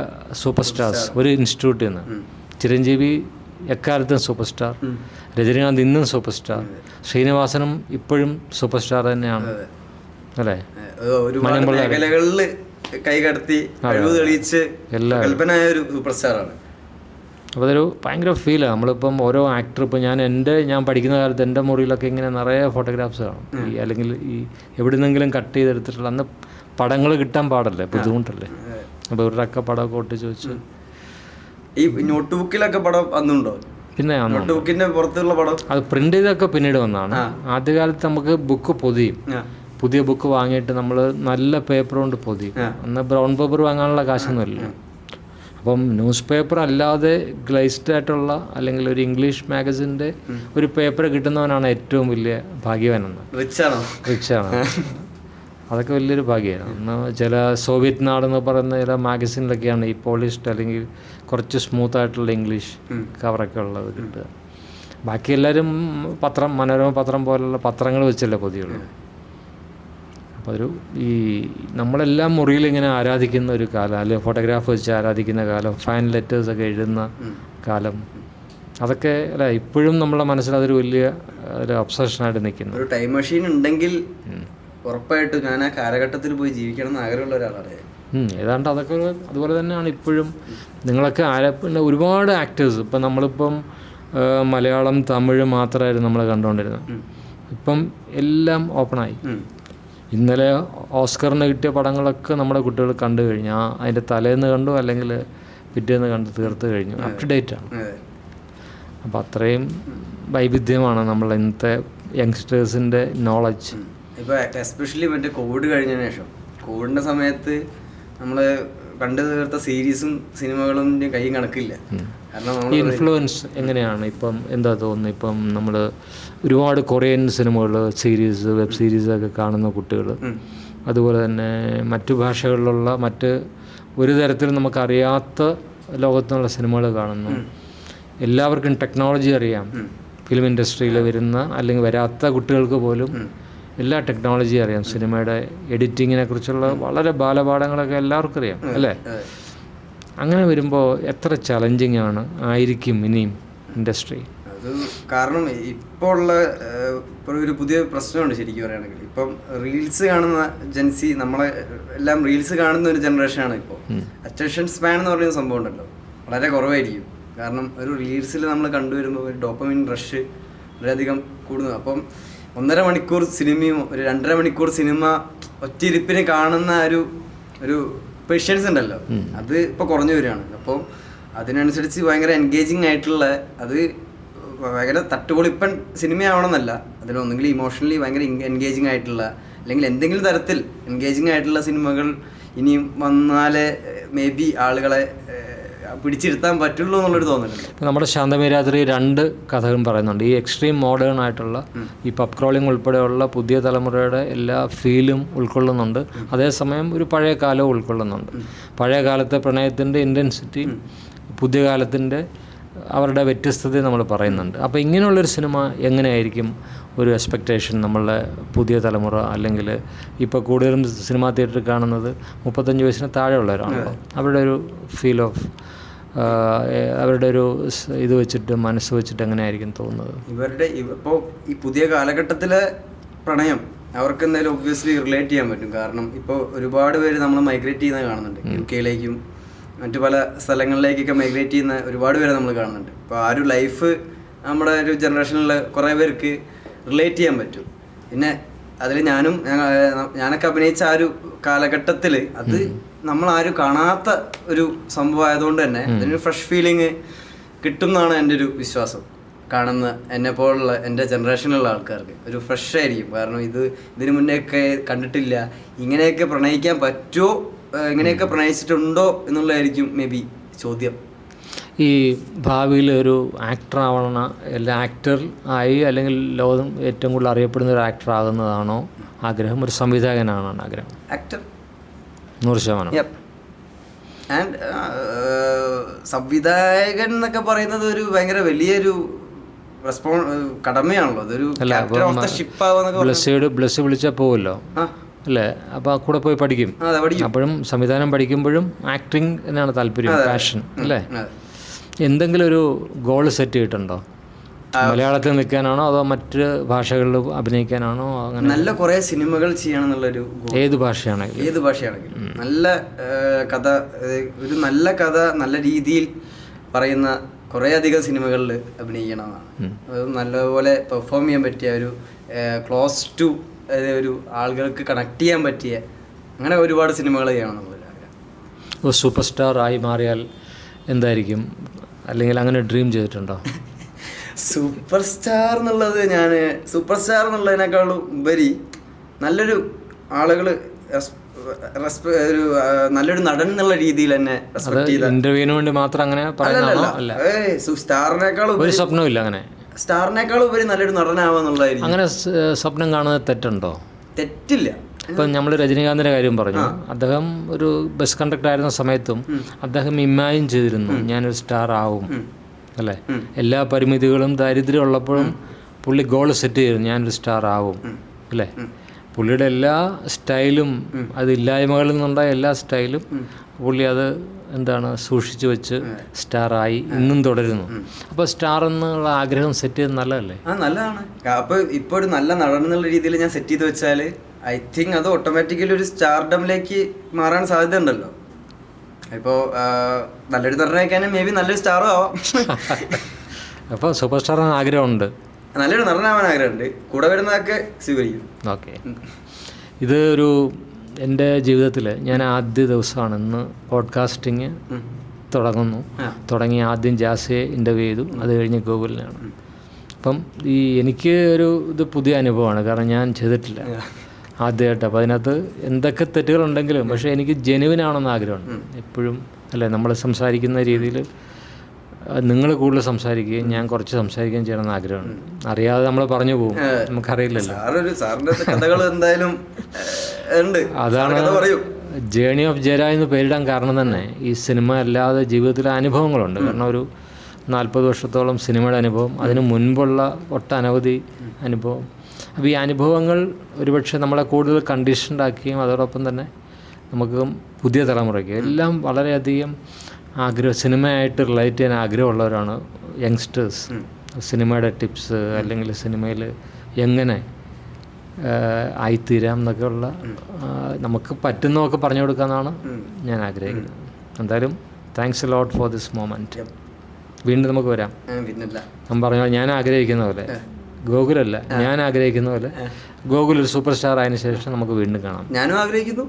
സൂപ്പർ സ്റ്റാർസ് ഒരു ഇൻസ്റ്റിറ്റ്യൂട്ടിൽ നിന്ന്. ചിരഞ്ജീവി എക്കാലത്തും സൂപ്പർ സ്റ്റാർ, രജനീകാന്ത് ഇന്നും സൂപ്പർ സ്റ്റാർ, ശ്രീനിവാസനും ഇപ്പോഴും സൂപ്പർ സ്റ്റാർ തന്നെയാണ് അല്ലേ? മേഖലകളിൽ കൈകടത്തി കഴിവ് തെളിയിച്ച് കൽപ്പനായ ഒരു സൂപ്പർ സ്റ്റാറാണ്. അപ്പോൾ അതൊരു ഭയങ്കര ഫീലാണ്. നമ്മളിപ്പം ഓരോ ആക്ടർ, ഇപ്പോൾ ഞാൻ പഠിക്കുന്ന കാലത്ത് എൻ്റെ മുറിയിലൊക്കെ ഇങ്ങനെ നിറയെ ഫോട്ടോഗ്രാഫ്സ് കാണും. അല്ലെങ്കിൽ ഈ എവിടുന്നെങ്കിലും കട്ട് ചെയ്തെടുത്തിട്ടുള്ള. അന്ന് പടങ്ങൾ കിട്ടാൻ പാടല്ലേ, ബുദ്ധിമുട്ടല്ലേ. അപ്പോൾ ഇവരുടെയൊക്കെ പടമൊക്കെ ഒട്ടിച്ച് വെച്ച്. ഈ നോട്ട് ബുക്കിലൊക്കെ പടം അന്നുണ്ടോ? പിന്നെ നോട്ട് ബുക്കിന്റെ പുറത്തുള്ള പടം അത് പ്രിന്റ് ചെയ്തൊക്കെ പിന്നീട് വന്നതാണ്. ആദ്യകാലത്ത് നമുക്ക് ബുക്ക് പൊതിയും, പുതിയ ബുക്ക് വാങ്ങിയിട്ട് നമ്മൾ നല്ല പേപ്പർ കൊണ്ട് പൊതിയും. അന്ന് ബ്രൗൺ പേപ്പർ വാങ്ങാനുള്ള കാശൊന്നുമില്ല. അപ്പം ന്യൂസ് പേപ്പർ അല്ലാതെ ഗ്ലേസ്ഡ് ആയിട്ടുള്ള അല്ലെങ്കിൽ ഒരു ഇംഗ്ലീഷ് മാഗസിൻ്റെ ഒരു പേപ്പർ കിട്ടുന്നവനാണ് ഏറ്റവും വലിയ ഭാഗ്യവാനെന്ന്. റിച്ചാണ്. അതൊക്കെ വലിയൊരു ഭാഗ്യമാണ്. അന്ന് ചില സോവിയറ്റ് നാടെന്ന് പറയുന്ന ചില മാഗസിനിലൊക്കെയാണ് ഈ പോളിഷ്ഡ് അല്ലെങ്കിൽ കുറച്ച് സ്മൂത്തായിട്ടുള്ള ഇംഗ്ലീഷ് കവറൊക്കെ ഉള്ളത് കിട്ടുക. ബാക്കി എല്ലാവരും പത്രം, മനോരമ പത്രം പോലുള്ള പത്രങ്ങൾ വെച്ചല്ലേ പൊതിയുള്ളൂ. അപ്പോൾ ഒരു ഈ നമ്മളെല്ലാം മുറിയിൽ ഇങ്ങനെ ആരാധിക്കുന്ന ഒരു കാലം, അല്ലെങ്കിൽ ഫോട്ടോഗ്രാഫ് വെച്ച് ആരാധിക്കുന്ന കാലം, ഫാൻ ലെറ്റേഴ്സൊക്കെ എഴുതുന്ന കാലം, അതൊക്കെ അല്ല ഇപ്പോഴും നമ്മളെ മനസ്സിൽ അതൊരു വലിയ ഒരു ഒബ്സഷനായിട്ട് നിൽക്കുന്നു. ഒരു ടൈം മെഷീൻ ഉണ്ടെങ്കിൽ ഉറപ്പായിട്ടും ഞാൻ ആ കാലഘട്ടത്തിൽ പോയി ജീവിക്കണം എന്ന് ആഗ്രഹമുള്ള ഒരാളാണ്. ഏതാണ്ട് അതൊക്കെ അതുപോലെ തന്നെയാണ് ഇപ്പോഴും. നിങ്ങളൊക്കെ പിന്നെ ഒരുപാട് ആക്ടേഴ്സ്, ഇപ്പം നമ്മളിപ്പം മലയാളം, തമിഴ് മാത്രമായിരുന്നു നമ്മൾ കണ്ടുകൊണ്ടിരുന്നത്. ഇപ്പം എല്ലാം ഓപ്പണായി. ഇന്നലെ ഓസ്കറിന് കിട്ടിയ പടങ്ങളൊക്കെ നമ്മുടെ കുട്ടികൾ കണ്ടു കഴിഞ്ഞു. അതിൻ്റെ തലേന്ന് കണ്ടു അല്ലെങ്കിൽ പിറ്റേന്ന് കണ്ട് തീർത്ത് കഴിഞ്ഞു. അപ് ടു ഡേറ്റ് ആണ്. അപ്പോൾ അത്രയും വൈവിധ്യമാണ് നമ്മൾ ഇന്നത്തെ യങ്സ്റ്റേഴ്സിൻ്റെ നോളജ്. ഇപ്പോൾ എസ്പെഷ്യലി മറ്റേ കോവിഡ് കഴിഞ്ഞതിന് ശേഷം, കോവിഡിൻ്റെ സമയത്ത് നമ്മൾ കണ്ടു തീർത്ത സീരീസും സിനിമകളും കൈ കണക്കില്ല. കാരണം ഈ ഇൻഫ്ലുവൻസ് എങ്ങനെയാണ് ഇപ്പം എന്താ തോന്നുന്നു? ഇപ്പം നമ്മൾ ഒരുപാട് കൊറിയൻ സിനിമകൾ, സീരീസ്, വെബ് സീരീസൊക്കെ കാണുന്ന കുട്ടികൾ, അതുപോലെ തന്നെ മറ്റു ഭാഷകളിലുള്ള മറ്റ് ഒരു തരത്തിലും നമുക്കറിയാത്ത ലോകത്തുനിന്നുള്ള സിനിമകൾ കാണുന്നു. എല്ലാവർക്കും ടെക്നോളജി അറിയാം. ഫിലിം ഇൻഡസ്ട്രിയിൽ വരുന്ന അല്ലെങ്കിൽ വരാത്ത കുട്ടികൾക്ക് പോലും എല്ലാ ടെക്നോളജിയും അറിയാം. സിനിമയുടെ എഡിറ്റിങ്ങിനെ കുറിച്ചുള്ള വളരെ ബാലപാഠങ്ങളൊക്കെ എല്ലാവർക്കും അറിയാം അല്ലേ? അങ്ങനെ വരുമ്പോൾ എത്ര ചലഞ്ചിങ് ആയിരിക്കും ഇനിയും ഇൻഡസ്ട്രി? അത് കാരണം ഇപ്പോൾ ഉള്ള ഒരു പുതിയ പ്രശ്നമുണ്ട് ശരിക്കും പറയുകയാണെങ്കിൽ. ഇപ്പം റീൽസ് കാണുന്ന ജെൻസി, നമ്മളെ എല്ലാം റീൽസ് കാണുന്ന ഒരു ജനറേഷനാണ് ഇപ്പോൾ. അറ്റൻഷൻ സ്പാൻ എന്ന് പറയുന്ന സംഭവം ഉണ്ടല്ലോ, വളരെ കുറവായിരിക്കും. കാരണം ഒരു റീൽസിൽ നമ്മൾ കണ്ടുവരുമ്പോൾ ഒരു ഡോപ്പമിൻ റഷ് വളരെയധികം കൂടുന്നു. അപ്പം 1.5 മണിക്കൂർ സിനിമയും ഒരു 2.5 മണിക്കൂർ സിനിമ ഒറ്റയിരിപ്പിന് കാണുന്ന ഒരു പേഷ്യൻസ് ഉണ്ടല്ലോ, അത് ഇപ്പോൾ കുറഞ്ഞു വരികയാണ്. അപ്പോൾ അതിനനുസരിച്ച് ഭയങ്കര എൻഗേജിങ് ആയിട്ടുള്ള, അത് ഭയങ്കര തട്ടുപൊളിപ്പൻ സിനിമയാവണമെന്നല്ല, അതിലൊന്നെങ്കിൽ ഇമോഷണലി ഭയങ്കര എൻഗേജിങ് ആയിട്ടുള്ള അല്ലെങ്കിൽ എന്തെങ്കിലും തരത്തിൽ എൻഗേജിങ് ആയിട്ടുള്ള സിനിമകൾ ഇനിയും വന്നാലേ മേ ബി ആളുകളെ പിടിച്ചിരുത്താൻ പറ്റുള്ളൂ എന്നുള്ളൊരു തോന്നലുണ്ട്. നമ്മുടെ ശാന്തമേ രാത്രി 2 കഥകളും പറയുന്നുണ്ട്. ഈ എക്സ്ട്രീം മോഡേൺ ആയിട്ടുള്ള ഈ പബ് ക്രോളിംഗ് ഉൾപ്പെടെയുള്ള പുതിയ തലമുറയുടെ എല്ലാ ഫീലും ഉൾക്കൊള്ളുന്നുണ്ട്. അതേസമയം ഒരു പഴയ കാലവും ഉൾക്കൊള്ളുന്നുണ്ട്. പഴയ കാലത്തെ പ്രണയത്തിൻ്റെ ഇൻറ്റൻസിറ്റി, പുതിയ കാലത്തിൻ്റെ അവരുടെ വ്യത്യസ്തതയും നമ്മൾ പറയുന്നുണ്ട്. അപ്പോൾ ഇങ്ങനെയുള്ളൊരു സിനിമ എങ്ങനെയായിരിക്കും ഒരു എക്സ്പെക്റ്റേഷൻ നമ്മളുടെ പുതിയ തലമുറ, അല്ലെങ്കിൽ ഇപ്പോൾ കൂടുതലും സിനിമാ തിയേറ്ററിൽ കാണുന്നത് 35 വയസ്സിന് താഴെയുള്ളവരാണല്ലോ. അവരുടെ ഒരു ഫീൽ ഓഫ് അവരുടെ ഒരു ഇത് വെച്ചിട്ട്, മനസ്സ് വെച്ചിട്ട് എങ്ങനെയായിരിക്കും തോന്നുന്നത്? ഇവരുടെ ഇപ്പോൾ ഈ പുതിയ കാലഘട്ടത്തിലെ പ്രണയം അവർക്ക് എന്തായാലും ഒബ്വിയസ്ലി റിലേറ്റ് ചെയ്യാൻ പറ്റും. കാരണം ഇപ്പോൾ ഒരുപാട് പേര് നമ്മൾ മൈഗ്രേറ്റ് ചെയ്യുന്നത് കാണുന്നുണ്ട്. UK മറ്റു പല സ്ഥലങ്ങളിലേക്കൊക്കെ മൈഗ്രേറ്റ് ചെയ്യുന്ന ഒരുപാട് പേരെ നമ്മൾ കാണുന്നുണ്ട്. അപ്പോൾ ആ ഒരു ലൈഫ് നമ്മുടെ ഒരു ജനറേഷനിൽ കുറേ പേർക്ക് റിലേറ്റ് ചെയ്യാൻ പറ്റും. പിന്നെ അതിൽ ഞാനൊക്കെ അഭിനയിച്ച ആ ഒരു കാലഘട്ടത്തിൽ അത് നമ്മളാരും കാണാത്ത ഒരു സംഭവം ആയതുകൊണ്ട് തന്നെ അതിനൊരു ഫ്രഷ് ഫീലിംഗ് കിട്ടും എന്നാണ് എൻ്റെ ഒരു വിശ്വാസം. കാണുന്ന എന്നെപ്പോലുള്ള എൻ്റെ ജനറേഷനിലുള്ള ആൾക്കാർക്ക് ഒരു ഫ്രഷ് ആയിരിക്കും. കാരണം ഇതിനു മുന്നേയൊക്കെ കണ്ടിട്ടില്ല, ഇങ്ങനെയൊക്കെ പ്രണയിക്കാൻ പറ്റുമോ, ഇങ്ങനെയൊക്കെ പ്രണയിച്ചിട്ടുണ്ടോ എന്നുള്ളതായിരിക്കും മേ ബി ചോദ്യം. ഈ ഭാവിയിൽ ഒരു ആക്ടർ ആവണ, ആക്ടർ ആയി അല്ലെങ്കിൽ ലോകം ഏറ്റവും കൂടുതൽ അറിയപ്പെടുന്ന ഒരു ആക്ടർ ആകുന്നതാണോ ആഗ്രഹം? ഒരു സംവിധായകനാണോ ആഗ്രഹം? ആക്ടർ 100%. ആൻഡ് സംവിധായകൻ എന്നൊക്കെ പറയുന്നത് ഒരു ഭയങ്കര വലിയൊരു കടമയാണല്ലോ. അതൊരു ബ്ലസ് വിളിച്ചാൽ പോവുമല്ലോ അല്ലേ? അപ്പോൾ കൂടെ പോയി പഠിക്കും. അപ്പോഴും സംവിധാനം പഠിക്കുമ്പോഴും ആക്ടിങ് തന്നെയാണ് താല്പര്യം, പാഷൻ അല്ലേ? എന്തെങ്കിലും ഒരു ഗോൾ സെറ്റ് ചെയ്തിട്ടുണ്ടോ? മലയാളത്തിൽ നിൽക്കാനാണോ അതോ മറ്റ് ഭാഷകളിൽ അഭിനയിക്കാനാണോ? അങ്ങനെ നല്ല കുറേ സിനിമകൾ ചെയ്യണം എന്നുള്ളൊരു, ഏത് ഭാഷയാണെങ്കിലും നല്ല കഥ, ഒരു നല്ല കഥ നല്ല രീതിയിൽ പറയുന്ന കുറേ അധികം സിനിമകളിൽ അഭിനയിക്കണമെന്നാണ്. നല്ലപോലെ പെർഫോം ചെയ്യാൻ പറ്റിയ ഒരു ക്ലോസ് ടു ഒരു ആളുകൾക്ക് കണക്ട് ചെയ്യാൻ പറ്റിയ അങ്ങനെ ഒരുപാട് സിനിമകൾ ചെയ്യണം എന്നുള്ളൊരു ആഗ്രഹം. സൂപ്പർ സ്റ്റാർ ആയി മാറിയാൽ എന്തായിരിക്കും? അല്ലെങ്കിൽ അങ്ങനെ ഡ്രീം ചെയ്തിട്ടുണ്ടോ? സൂപ്പർ സ്റ്റാർ എന്നുള്ളതിനേക്കാളും ഉപരി നല്ലൊരു ആളുകൾ ഒരു നല്ലൊരു നടൻ എന്നുള്ള രീതിയിൽ തന്നെ ഇന്റർവ്യൂവിന് വേണ്ടി മാത്രം അങ്ങനെ സ്റ്റാറിനേക്കാളും ഒരു സ്വപ്നമില്ല. അങ്ങനെ സ്റ്റാറിനേക്കാളും ഉപരി നല്ലൊരു നടനാവാന്നുള്ളതായിരിക്കും. അങ്ങനെ സ്വപ്നം കാണുന്നത് തെറ്റുണ്ടോ? തെറ്റില്ല. ഇപ്പം നമ്മൾ രജനീകാന്തിൻ്റെ കാര്യം പറഞ്ഞു. അദ്ദേഹം ഒരു ബസ് കണ്ടക്ടർ ആയിരുന്ന സമയത്തും അദ്ദേഹം ഇമാജിൻ ചെയ്തിരുന്നു ഞാനൊരു സ്റ്റാർ ആവും അല്ലേ? എല്ലാ പരിമിതികളും ദാരിദ്ര്യം ഉള്ളപ്പോഴും പുള്ളി ഗോൾ സെറ്റ് ചെയ്തിരുന്നു, ഞാനൊരു സ്റ്റാർ ആവും അല്ലേ? പുള്ളിയുടെ എല്ലാ സ്റ്റൈലും, അത് ഇല്ലായ്മകളിൽ നിന്നുണ്ടായ എല്ലാ സ്റ്റൈലും പുള്ളി അത് സൂക്ഷിച്ചു വെച്ച് സ്റ്റാറായി ഇന്നും തുടരുന്നു. അപ്പോൾ സ്റ്റാർ എന്നുള്ള ആഗ്രഹം സെറ്റ് ചെയ്ത് നല്ലതല്ലേ? നല്ലതാണ്. അപ്പോൾ ഇപ്പോൾ ഒരു നല്ല നടൻ എന്നുള്ള രീതിയിൽ ഞാൻ സെറ്റ് ചെയ്ത് വെച്ചാൽ ഐ തിങ്ക് അത് ഓട്ടോമാറ്റിക്കലി ഒരു സ്റ്റാർഡമിലേക്ക് മാറാൻ സാധ്യത ഉണ്ടല്ലോ. ഇപ്പോൾ നല്ലൊരു നടനായിക്കാനും മേ ബി നല്ലൊരു സ്റ്റാറും ആവാം. അപ്പോൾ സൂപ്പർ സ്റ്റാർ ആഗ്രഹമുണ്ട്, നല്ലൊരു നടനാവാൻ ആഗ്രഹമുണ്ട്. കൂടെ വരുന്നതൊക്കെ സ്വീകരിക്കും. ഓക്കെ. ഇത് എൻ്റെ ജീവിതത്തിൽ ഞാൻ ആദ്യ ദിവസമാണ് ഇന്ന് പോഡ്കാസ്റ്റിങ് തുടങ്ങി. ആദ്യം ജാസിയെ ഇൻ്റർവ്യൂ ചെയ്തു, അത് കഴിഞ്ഞ് ഗൂഗിളിനാണ്. അപ്പം എനിക്ക് ഇത് പുതിയ അനുഭവമാണ്, കാരണം ഞാൻ ചെയ്തിട്ടില്ല ആദ്യമായിട്ട്. അപ്പോൾ അതിനകത്ത് എന്തൊക്കെ തെറ്റുകളുണ്ടെങ്കിലും പക്ഷേ എനിക്ക് ജെനുവിനാണെന്ന് ആഗ്രഹമുണ്ട് എപ്പോഴും അല്ലേ? നമ്മൾ സംസാരിക്കുന്ന രീതിയിൽ നിങ്ങൾ കൂടുതൽ സംസാരിക്കുകയും ഞാൻ കുറച്ച് സംസാരിക്കുകയും ചെയ്യണമെന്ന് ആഗ്രഹമുണ്ട്. അറിയാതെ നമ്മൾ പറഞ്ഞു പോകും, നമുക്കറിയില്ലല്ലോ. സാറിന്റെ കഥകൾ എന്തായാലും ഉണ്ട്. അതാണ് ജേണി ഓഫ് ജയര എന്ന് പേരിടാൻ കാരണം തന്നെ ഈ സിനിമ അല്ലാതെ ജീവിതത്തിലെ അനുഭവങ്ങളുണ്ട്. കാരണം ഒരു 40 വർഷത്തോളം സിനിമയുടെ അനുഭവം, അതിന് മുൻപുള്ള ഒട്ടനവധി അനുഭവം. അപ്പോൾ ഈ അനുഭവങ്ങൾ ഒരുപക്ഷെ നമ്മളെ കൂടുതൽ കണ്ടീഷൻഡാക്കുകയും അതോടൊപ്പം തന്നെ നമുക്ക് പുതിയ തലമുറയ്ക്ക് എല്ലാം വളരെയധികം സിനിമയായിട്ട് റിലേറ്റ് ചെയ്യാൻ ആഗ്രഹമുള്ളവരാണ് യങ്സ്റ്റേഴ്സ്. സിനിമയുടെ ടിപ്സ് അല്ലെങ്കിൽ സിനിമയിൽ എങ്ങനെ ആയിത്തീരാം എന്നൊക്കെയുള്ള നമുക്ക് പറ്റുന്നതൊക്കെ പറഞ്ഞു കൊടുക്കാമെന്നാണ് ഞാൻ ആഗ്രഹിക്കുന്നത്. എന്തായാലും thanks a lot for this moment. വീണ്ടും നമുക്ക് വരാം. ഞാൻ പറഞ്ഞ ഞാൻ ആഗ്രഹിക്കുന്ന പോലെ ഗോകുലല്ല, ഞാൻ ആഗ്രഹിക്കുന്ന പോലെ ഗോകുൽ ഒരു സൂപ്പർ സ്റ്റാർ ആയതിനു ശേഷം നമുക്ക് വീണ്ടും കാണാം. ഞാനും ആഗ്രഹിക്കുന്നു.